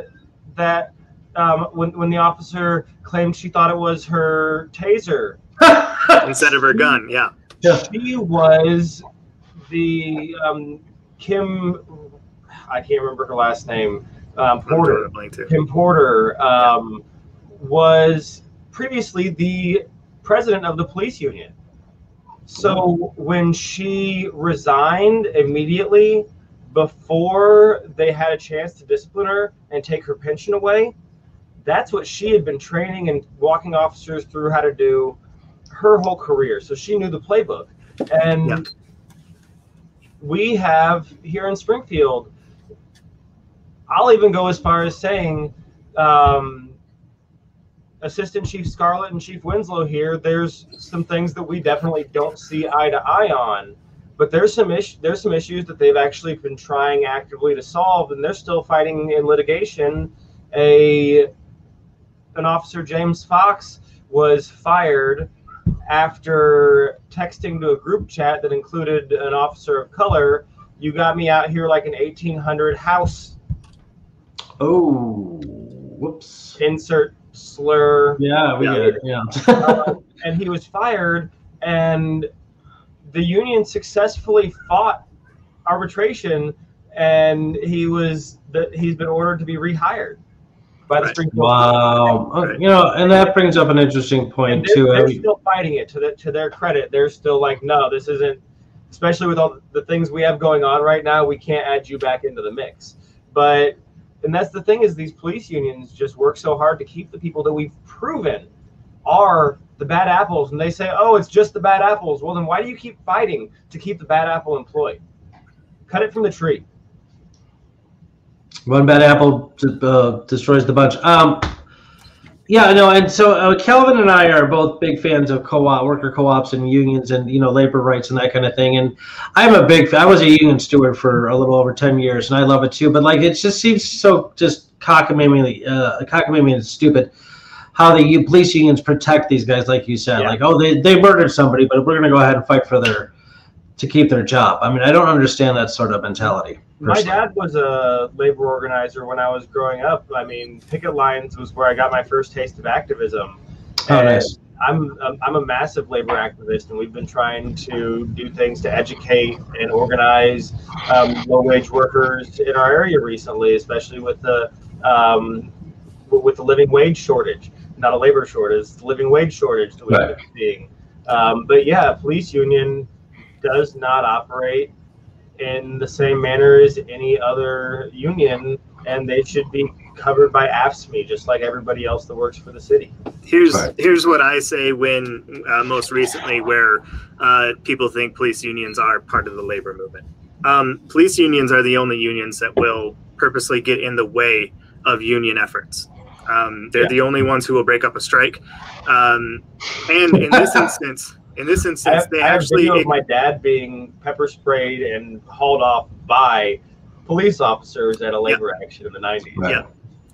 the officer claimed she thought it was her taser instead of her gun, yeah. She was the Kim, I can't remember her last name, Porter, Kim Porter, was previously the president of the police union. So when she resigned immediately before they had a chance to discipline her and take her pension away, that's what she had been training and walking officers through how to do her whole career. So she knew the playbook. And we have here in Springfield, I'll even go as far as saying, Assistant Chief Scarlett and Chief Winslow here, there's some things that we definitely don't see eye to eye on, but there's some issues that they've actually been trying actively to solve, and they're still fighting in litigation. An officer, James Fox, was fired after texting to a group chat that included an officer of color. You got me out here like an 1800 house. Oh, whoops. Insert slur. Yeah, we get it. Yeah. And he was fired, and the union successfully fought arbitration, and he's been ordered to be rehired by the Springfield. Wow. You know, and that brings up an interesting point too. They're still fighting it. To their credit, they're still like, no, this isn't. Especially with all the things we have going on right now, we can't add you back into the mix. And that's the thing, is these police unions just work so hard to keep the people that we've proven are the bad apples. And they say, oh, it's just the bad apples. Well, then why do you keep fighting to keep the bad apple employed? Cut it from the tree. One bad apple destroys the bunch. Yeah, I know. And so Calvin and I are both big fans of worker co-ops and unions and, you know, labor rights and that kind of thing. And I'm a big fan. I was a union steward for a little over 10 years, and I love it too. But like, it just seems so just cockamamie and stupid how the police unions protect these guys, like you said. Yeah. Like, oh, they murdered somebody, but we're going to go ahead and fight to keep their job. I mean, I don't understand that sort of mentality. My dad was a labor organizer when I was growing up. I mean, picket lines was where I got my first taste of activism. Oh, nice. I'm a massive labor activist, and we've been trying to do things to educate and organize low-wage workers in our area recently, especially with the living wage shortage. Not a labor shortage, the living wage shortage that we've been seeing. But yeah, police union does not operate in the same manner as any other union, and they should be covered by AFSCME just like everybody else that works for the city. Here's what I say when most recently where people think police unions are part of the labor movement. Police unions are the only unions that will purposely get in the way of union efforts. They're the only ones who will break up a strike. And in this instance, they actually. I have my dad being pepper sprayed and hauled off by police officers at a labor action in the 90s. Right. Yeah.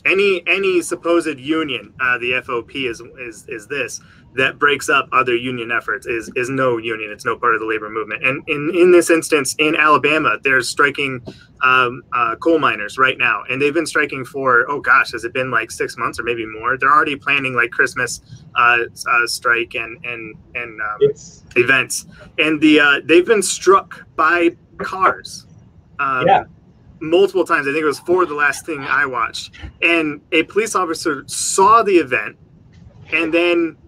Any supposed union, the FOP is this, that breaks up other union efforts is no union. It's no part of the labor movement. And in this instance, in Alabama, they're striking coal miners right now, and they've been striking for, oh gosh, has it been like 6 months or maybe more? They're already planning like Christmas strike and events, and they've been struck by cars. Multiple times. I think it was 4 the last thing I watched. And a police officer saw the event and then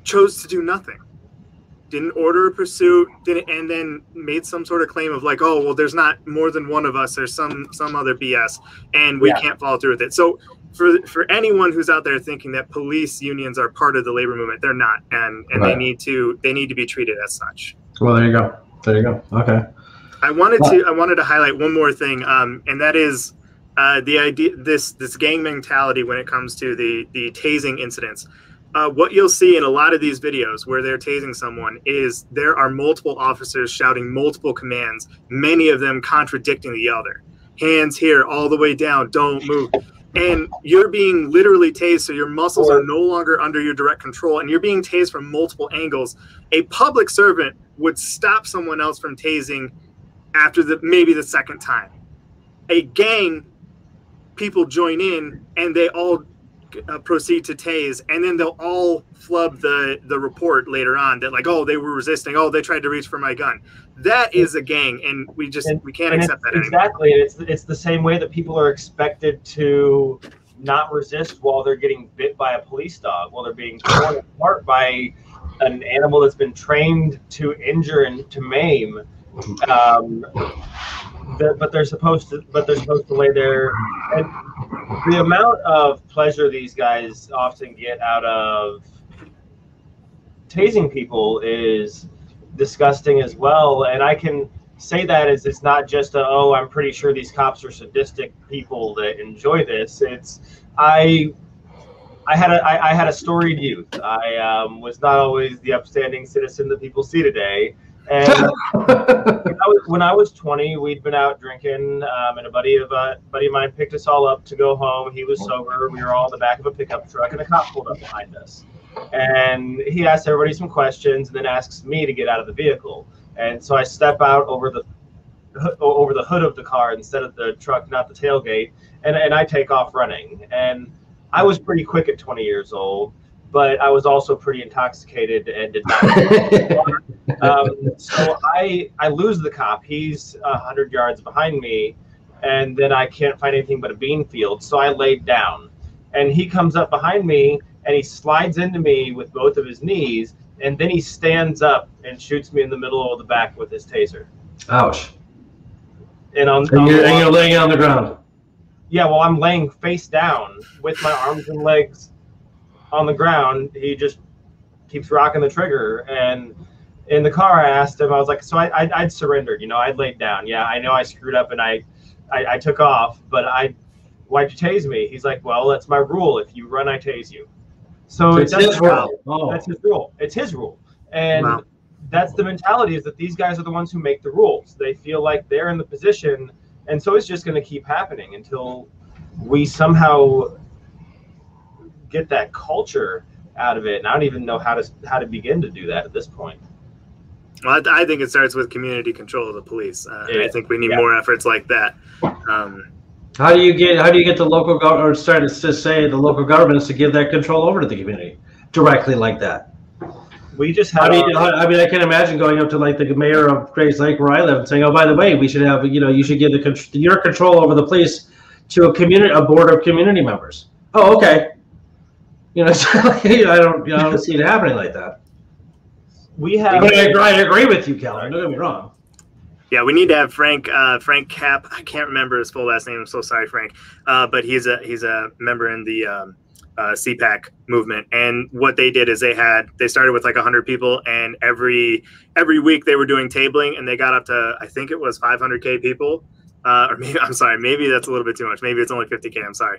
chose to do nothing. Didn't order a pursuit, and then made some sort of claim of like, oh, well, there's not more than one of us. There's some other BS, and we can't follow through with it. So for anyone who's out there thinking that police unions are part of the labor movement, they're not, and they need to be treated as such. Well, there you go. There you go. Okay. I wanted to highlight one more thing, and that is the idea, this gang mentality when it comes to the tasing incidents. What you'll see in a lot of these videos where they're tasing someone is there are multiple officers shouting multiple commands, many of them contradicting the other. Hands here, all the way down, don't move. And you're being literally tased, so your muscles are no longer under your direct control, and you're being tased from multiple angles. A public servant would stop someone else from tasing after maybe the second time. A gang, people join in and they all proceed to tase, and then they'll all flub the report later on that like, oh, they were resisting, oh, they tried to reach for my gun. That is a gang, and we can't accept that anymore. Exactly. It's the same way that people are expected to not resist while they're getting bit by a police dog, while they're being torn apart by an animal that's been trained to injure and to maim. But they're supposed to lay there. And the amount of pleasure these guys often get out of tasing people is disgusting as well. And I can say that as it's not just oh, I'm pretty sure these cops are sadistic people that enjoy this. It's I had a storied youth. I was not always the upstanding citizen that people see today. And when I was 20, we'd been out drinking, and a buddy of mine picked us all up to go home. He was sober. We were all in the back of a pickup truck, and a cop pulled up behind us. And he asked everybody some questions, and then asks me to get out of the vehicle. And so I step out over the hood of the car instead of the truck, not the tailgate, and I take off running. And I was pretty quick at 20 years old, but I was also pretty intoxicated and did not. So I lose the cop. He's 100 yards behind me, and then I can't find anything but a bean field. So I laid down, and he comes up behind me, and he slides into me with both of his knees, and then he stands up and shoots me in the middle of the back with his taser. Ouch. And you're laying on the ground. Yeah, well, I'm laying face down with my arms and legs on the ground. He just keeps rocking the trigger. And in the car, I asked him, I was like, so I'd surrendered, I'd laid down. Yeah, I know I screwed up and I took off, but why'd you tase me? He's like, well, that's my rule. If you run, I tase you. So it's his rule. That's his rule. It's his rule. And that's the mentality, is that these guys are the ones who make the rules. They feel like they're in the position. And so it's just going to keep happening until we somehow get that culture out of it. And I don't even know how to begin to do that at this point. Well, I think it starts with community control of the police. I think we need more efforts like that. How do you get the local government, or start to say the local governments to give that control over to the community directly like that? We just have. I mean, I can imagine going up to like the mayor of Grays Lake, where I live, and saying, "Oh, by the way, we should have, you should give your control over the police to a board of community members." Oh, okay. I don't see it happening like that. We have. But I agree with you, Calvin. Don't get me wrong. Yeah, we need to have Frank Cap. I can't remember his full last name. I'm so sorry, Frank. But he's a member in the CPAC movement, and what they did is they started with like 100 people, and every week they were doing tabling, and they got up to, I think it was 500K people, or maybe, I'm sorry, maybe that's a little bit too much, maybe it's only 50K, I'm sorry,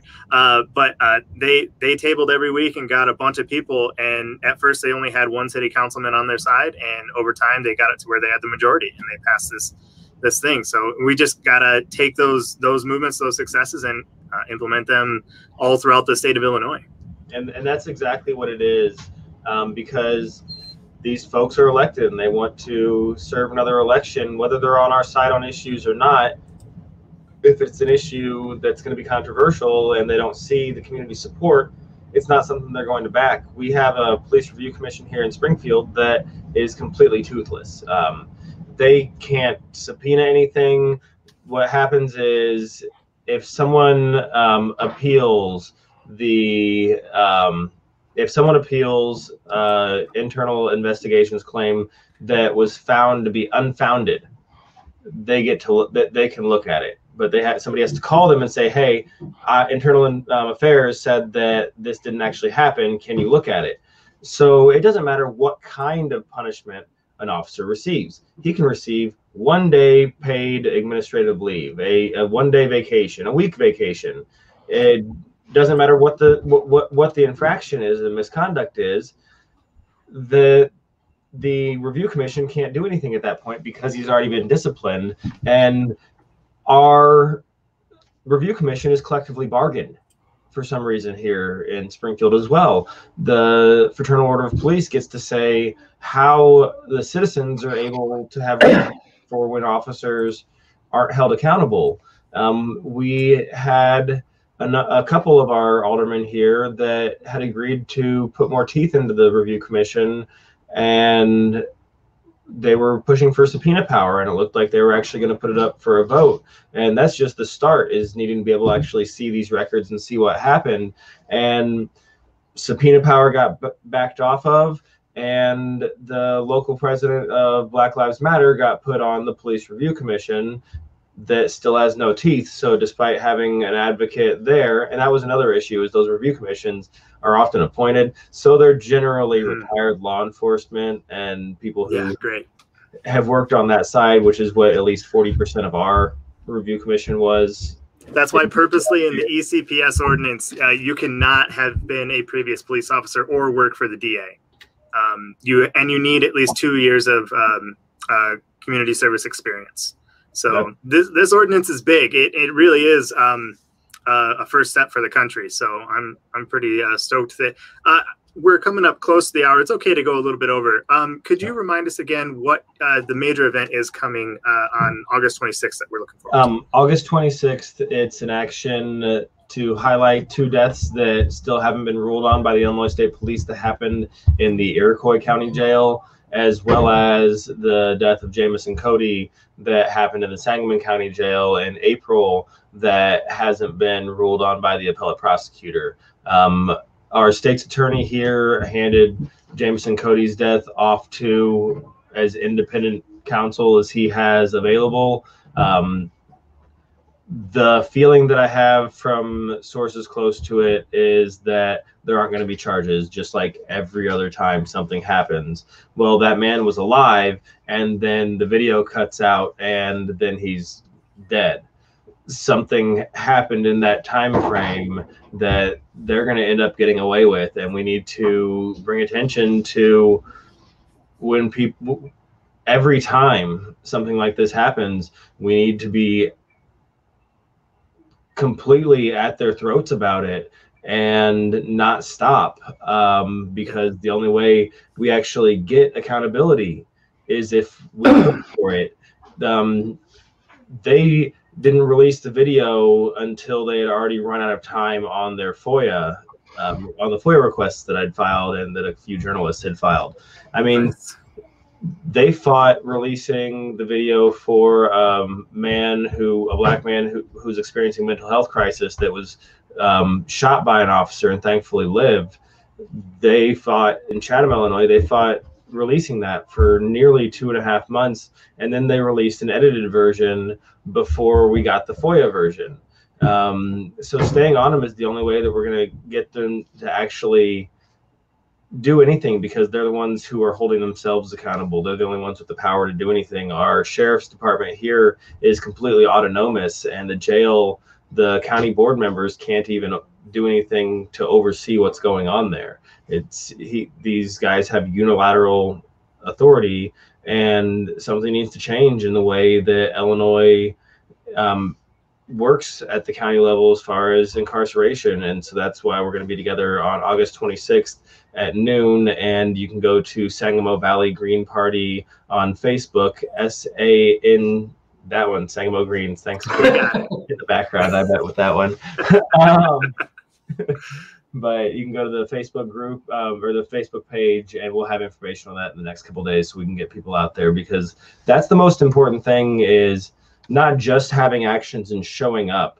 but they tabled every week and got a bunch of people, and at first they only had one city councilman on their side, and over time they got it to where they had the majority, and they passed this thing. So we just gotta take those movements, those successes, and implement them all throughout the state of Illinois. And that's exactly what it is, because these folks are elected and they want to serve another election, whether they're on our side on issues or not. If it's an issue that's going to be controversial and they don't see the community support, it's not something they're going to back. We have a police review commission here in Springfield that is completely toothless. They can't subpoena anything. What happens is, if someone appeals internal investigations claim that was found to be unfounded, they can look at it. But somebody has to call them and say, hey, internal affairs said that this didn't actually happen. Can you look at it? So it doesn't matter what kind of punishment an officer receives. He can receive 1 day paid administrative leave, a 1 day vacation, a week vacation. It doesn't matter what the infraction is, the misconduct is. The review commission can't do anything at that point because he's already been disciplined, and our review commission is collectively bargained for some reason here in Springfield as well. The Fraternal Order of Police gets to say how the citizens are able to have for when officers aren't held accountable. We had a couple of our aldermen here that had agreed to put more teeth into the review commission, and they were pushing for subpoena power, and it looked like they were actually going to put it up for a vote. And that's just the start, is needing to be able to actually see these records and see what happened. And subpoena power got backed off of, and the local president of Black Lives Matter got put on the police review commission that still has no teeth. So despite having an advocate there, and that was another issue, is those review commissions are often appointed, so they're generally retired law enforcement and people who have worked on that side, which is what at least 40% of our review commission was. That's why purposely in the ECPS ordinance, you cannot have been a previous police officer or work for the DA. You need at least 2 years of community service experience. So this ordinance is big. It really is a first step for the country. So I'm pretty stoked that we're coming up close to the hour. It's okay to go a little bit over. Could you remind us again what the major event is coming on August 26th that we're looking for? August 26th, it's an action to highlight 2 deaths that still haven't been ruled on by the Illinois State Police that happened in the Iroquois County Jail, as well as the death of Jamison Cody that happened in the Sangamon County Jail in April that hasn't been ruled on by the appellate prosecutor. Our state's attorney here handed Jamison Cody's death off to as independent counsel as he has available. The feeling that I have from sources close to it is that there aren't going to be charges, just like every other time something happens. Well, that man was alive, and then the video cuts out, and then he's dead. Something happened in that time frame that they're going to end up getting away with, and we need to bring attention to when people, every time something like this happens, we need to be completely at their throats about it and not stop, because the only way we actually get accountability is if we look for it. They didn't release the video until they had already run out of time on their FOIA, on the FOIA requests that I'd filed and that a few journalists had filed. I mean, they fought releasing the video for a black man who's experiencing mental health crisis that was shot by an officer and thankfully lived. They fought in Chatham, Illinois. They fought releasing that for nearly 2.5 months, and then they released an edited version before we got the FOIA version. So staying on them is the only way that we're going to get them to actually do anything, because they're the ones who are holding themselves accountable. They're the only ones with the power to do anything. Our sheriff's department here is completely autonomous, and the jail, the county board members can't even do anything to oversee what's going on there. These guys have unilateral authority, and something needs to change in the way that Illinois works at the county level as far as incarceration. And so that's why we're going to be together on August 26th at noon, and you can go to Sangamo Valley Green Party on Facebook, SAN, that one, Sangamo Greens. Thanks for the background, I bet, with that one. But you can go to the Facebook group or the Facebook page, and we'll have information on that in the next couple of days so we can get people out there, because that's the most important thing, is not just having actions and showing up,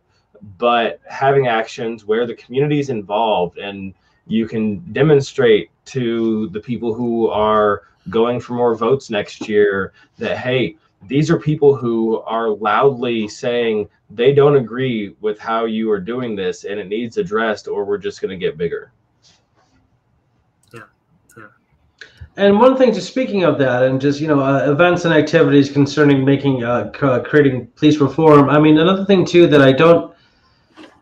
but having actions where the community is involved, and you can demonstrate to the people who are going for more votes next year that, hey, these are people who are loudly saying they don't agree with how you are doing this, and it needs addressed, or we're just going to get bigger. And one thing, just speaking of that, and just, events and activities concerning creating police reform. I mean, another thing too that I don't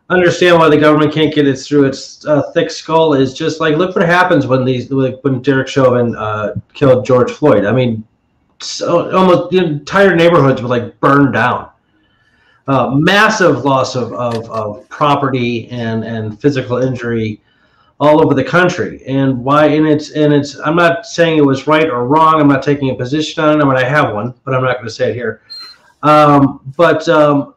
understand why the government can't get it through its thick skull is just like, look what happens when Derek Chauvin killed George Floyd. I mean, so almost the entire neighborhoods were like burned down. Massive loss of property and physical injury all over the country. And why? And it's I'm not saying it was right or wrong. I'm not taking a position on it. I mean, I have one, but I'm not going to say it here. But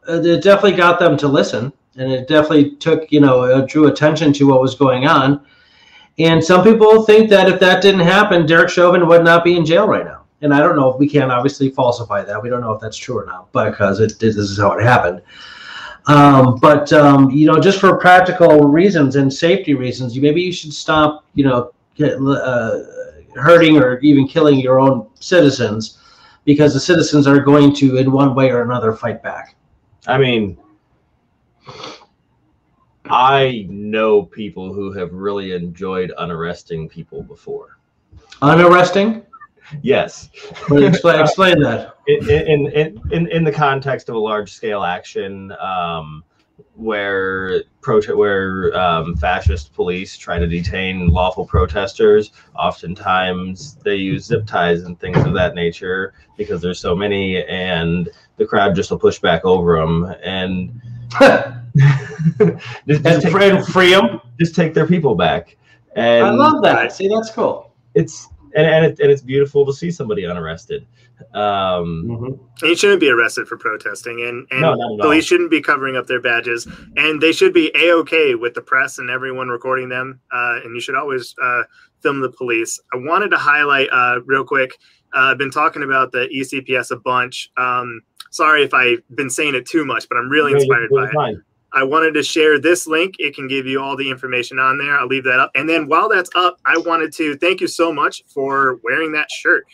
it definitely got them to listen. and it definitely took, drew attention to what was going on. And some people think that if that didn't happen, Derek Chauvin would not be in jail right now. And I don't know if we can obviously falsify that. We don't know if that's true or not, because this is how it happened. Just for practical reasons and safety reasons, maybe you should stop, hurting or even killing your own citizens, because the citizens are going to, in one way or another, fight back. I mean, I know people who have really enjoyed unarresting people before. Unarresting? Yes. Explain that. In the context of a large scale action, where fascist police try to detain lawful protesters, oftentimes they use zip ties and things of that nature because there's so many, and the crowd just will push back over them and free them. Just take their people back. And I love that. See, that's cool. It's beautiful to see somebody unarrested. And you shouldn't be arrested for protesting, and no, not at all. Police shouldn't be covering up their badges, and they should be A-okay with the press and everyone recording them. And you should always film the police. I wanted to highlight real quick. I've been talking about the ECPS a bunch. Sorry if I've been saying it too much, but I'm really inspired by it. I wanted to share this link. It can give you all the information on there. I'll leave that up. And then while that's up, I wanted to thank you so much for wearing that shirt.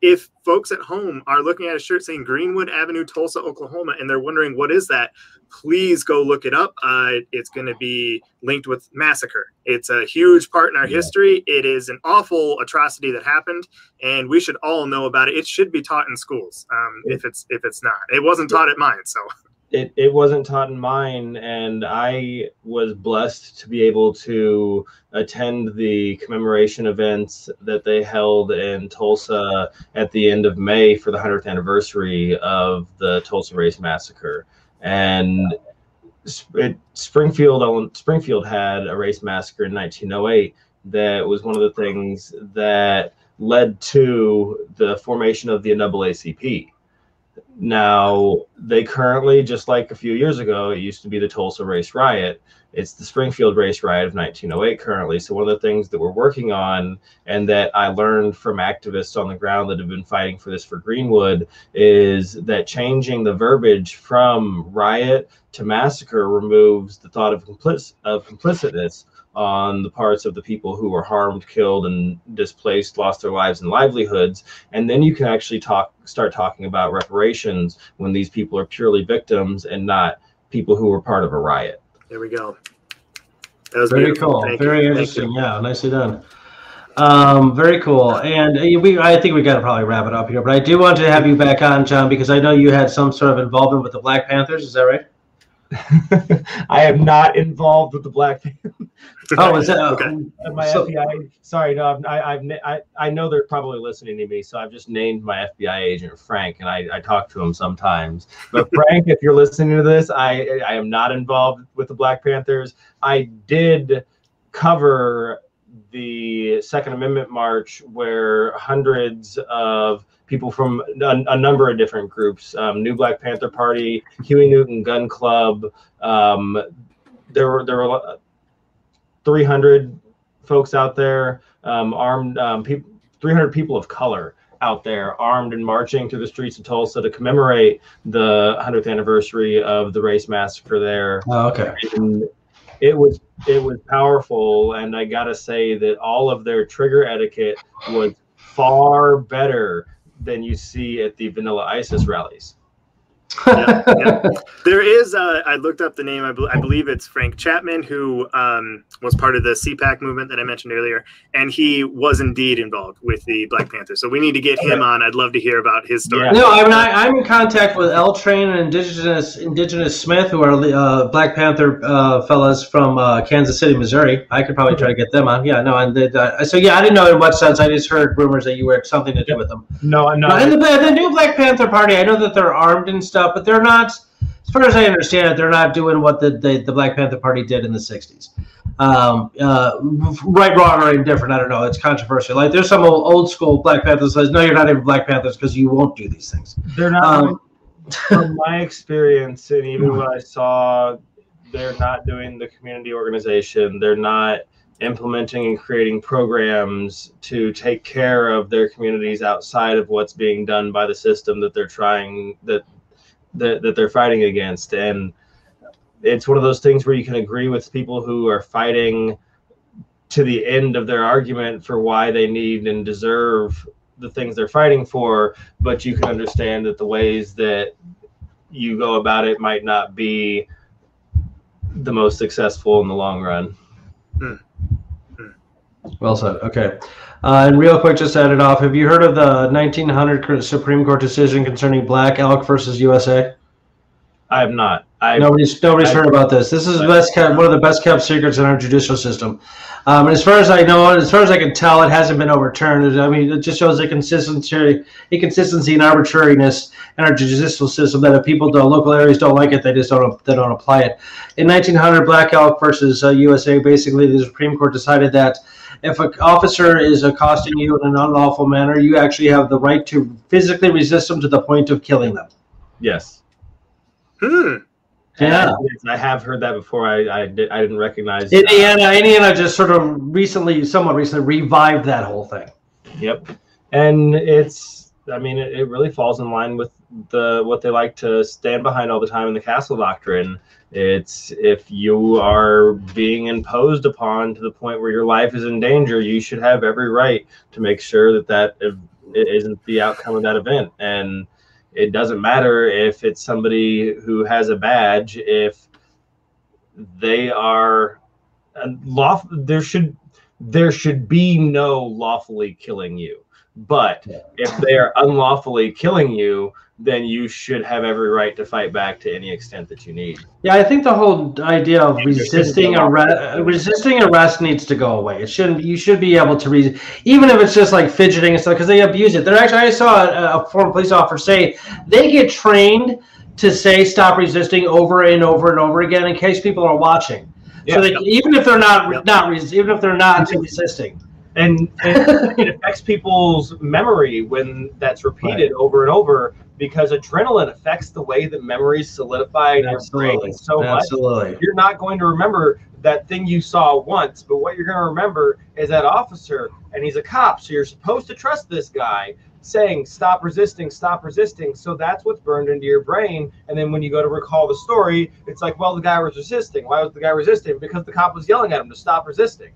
If folks at home are looking at a shirt saying Greenwood Avenue, Tulsa, Oklahoma, and they're wondering what is that, please go look it up. It's going to be linked with Massacre. It's a huge part in our history. It is an awful atrocity that happened, and we should all know about it. It should be taught in schools. If it's not, it wasn't taught at mine, so. It wasn't taught in mine, and I was blessed to be able to attend the commemoration events that they held in Tulsa at the end of May for the 100th anniversary of the Tulsa Race Massacre. And Springfield had a race massacre in 1908 that was one of the things that led to the formation of the NAACP. Now, they currently, just like a few years ago, it used to be the Tulsa Race Riot. It's the Springfield Race Riot of 1908 currently. So one of the things that we're working on, and that I learned from activists on the ground that have been fighting for this for Greenwood, is that changing the verbiage from riot to massacre removes the thought of complicitness on the parts of the people who were harmed, killed, and displaced, lost their lives and livelihoods. And then you can actually start talking about reparations when these people are purely victims and not people who were part of a riot. There we go. That was very beautiful. cool. Very interesting. Yeah, nicely done. Very cool. And I think we got to probably wrap it up here, but I do want to have you back on, John, because I know you had some sort of involvement with the Black Panthers. Is that right? I am not involved with the Black Panthers. Oh, is that okay? My FBI. Sorry, no. I know they're probably listening to me, so I've just named my FBI agent Frank, and I talk to him sometimes. But Frank, if you're listening to this, I am not involved with the Black Panthers. I did cover the Second Amendment March, where hundreds of people from a number of different groups, New Black Panther Party, Huey Newton Gun Club, there were 300 folks out there, armed, 300 people of color out there, armed and marching through the streets of Tulsa to commemorate the 100th anniversary of the race massacre there. Oh, okay. And it was powerful, and I gotta say that all of their trigger etiquette was far better than you see at the Vanilla ISIS rallies. Yeah. There is, I looked up the name, I believe it's Frank Chapman, who was part of the CPAC movement that I mentioned earlier, and he was indeed involved with the Black Panthers. So we need to get him on. I'd love to hear about his story. Yeah. No, I mean, I'm in contact with L Train and Indigenous Smith, who are Black Panther fellas from Kansas City, Missouri. I could probably try to get them on. Yeah, no, and so yeah, I didn't know in what sense. I just heard rumors that you were something to do with them. No. And the new Black Panther Party, I know that they're armed and stuff, but they're not, as far as I understand it, they're not doing what the Black Panther Party did in the 60s. Right, wrong, or indifferent, I don't know. It's controversial. Like, there's some old school Black Panthers that says, no, you're not even Black Panthers because you won't do these things. They're not. From my experience, and even what I saw they're not doing the community organization. They're not implementing and creating programs to take care of their communities outside of what's being done by the system that they're trying that they're fighting against. And it's one of those things where you can agree with people who are fighting to the end of their argument for why they need and deserve the things they're fighting for, but you can understand that the ways that you go about it might not be the most successful in the long run. Well said. Okay. And real quick, just to add it off, have you heard of the 1900 Supreme Court decision concerning Black Elk versus USA? I have not. Nobody's heard about this. This is one of the best kept secrets in our judicial system. And as far as I know, as far as I can tell, it hasn't been overturned. I mean, it just shows the inconsistency and arbitrariness in our judicial system, that if people, local areas don't like it, they just don't apply it. In 1900, Black Elk versus USA, basically the Supreme Court decided that if an officer is accosting you in an unlawful manner, you actually have the right to physically resist them to the point of killing them. Yes. Yeah, I have heard that before. I didn't recognize. Indiana just sort of somewhat recently revived that whole thing. Yep, and I mean, it really falls in line with what they like to stand behind all the time in the Castle Doctrine. It's if you are being imposed upon to the point where your life is in danger, you should have every right to make sure that isn't the outcome of that event. And it doesn't matter if it's somebody who has a badge, if they are there should be no lawfully killing you. But if they are unlawfully killing you, then you should have every right to fight back to any extent that you need. Yeah, I think the whole idea of resisting arrest needs to go away. You should be able to even if it's just like fidgeting and stuff, because they abuse it. I saw a former police officer say they get trained to say stop resisting over and over and over again in case people are watching. Yeah. So even if they're not resisting. And it affects people's memory when that's repeated over and over, because adrenaline affects the way that memories solidify in your brain so much. You're not going to remember that thing you saw once, but what you're going to remember is that officer, and he's a cop, so you're supposed to trust this guy saying stop resisting, stop resisting. So that's what's burned into your brain. And then when you go to recall the story, it's like, well, the guy was resisting. Why was the guy resisting? Because the cop was yelling at him to stop resisting.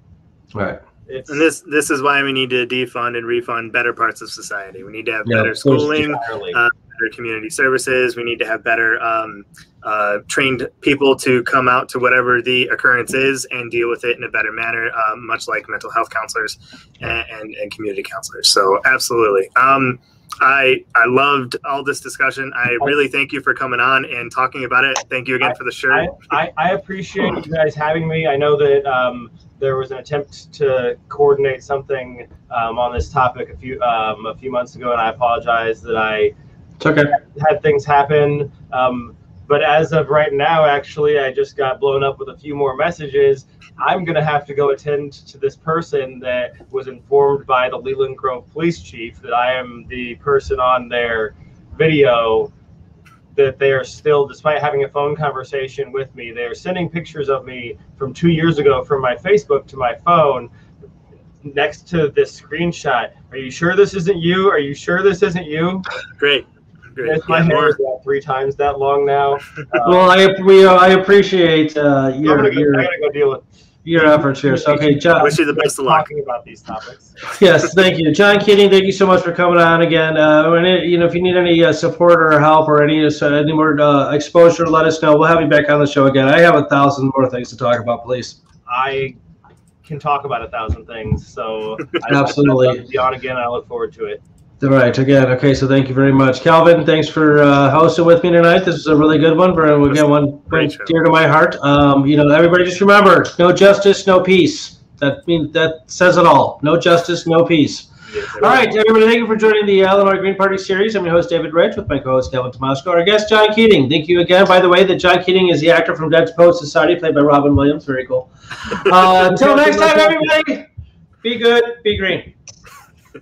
Right. And this is why we need to defund and refund better parts of society. We need to have better schooling, better community services. We need to have better trained people to come out to whatever the occurrence is and deal with it in a better manner, much like mental health counselors and community counselors. So absolutely. I loved all this discussion. I really thank you for coming on and talking about it. Thank you again for the shirt. I appreciate you guys having me. I know that there was an attempt to coordinate something on this topic a few months ago, and I apologize that I had things happen. But as of right now, actually, I just got blown up with a few more messages. I'm going to have to go attend to this person that was informed by the Leland Grove police chief that I am the person on their video, that they are still, despite having a phone conversation with me, they are sending pictures of me from 2 years ago from my Facebook to my phone next to this screenshot. Are you sure this isn't you? Are you sure this isn't you? Great. My hair is about 3 times that long now. Well, I appreciate I gotta go deal with your efforts here. So, okay, John. Wish you the best of luck talking about these topics. Yes, thank you, John Keating. Thank you so much for coming on again. If you need any support or help or any more exposure, let us know. We'll have you back on the show again. I have 1,000 more things to talk about, please. I can talk about 1,000 things, so absolutely. I'd love to be on again. I look forward to it. All right, again. Okay, so thank you very much, Calvin. Thanks for hosting with me tonight. This is a really good one. One dear to my heart. Everybody just remember: no justice, no peace. That says it all. No justice, no peace. Yes, all right, everybody. Thank you for joining the Illinois Green Party series. I'm your host, David Rich, with my co-host, Calvin Tomasco. Our guest, John Keating. Thank you again. By the way, that John Keating is the actor from Dead Poets Society, played by Robin Williams. Very cool. Until next time, everybody. Be good. Be green.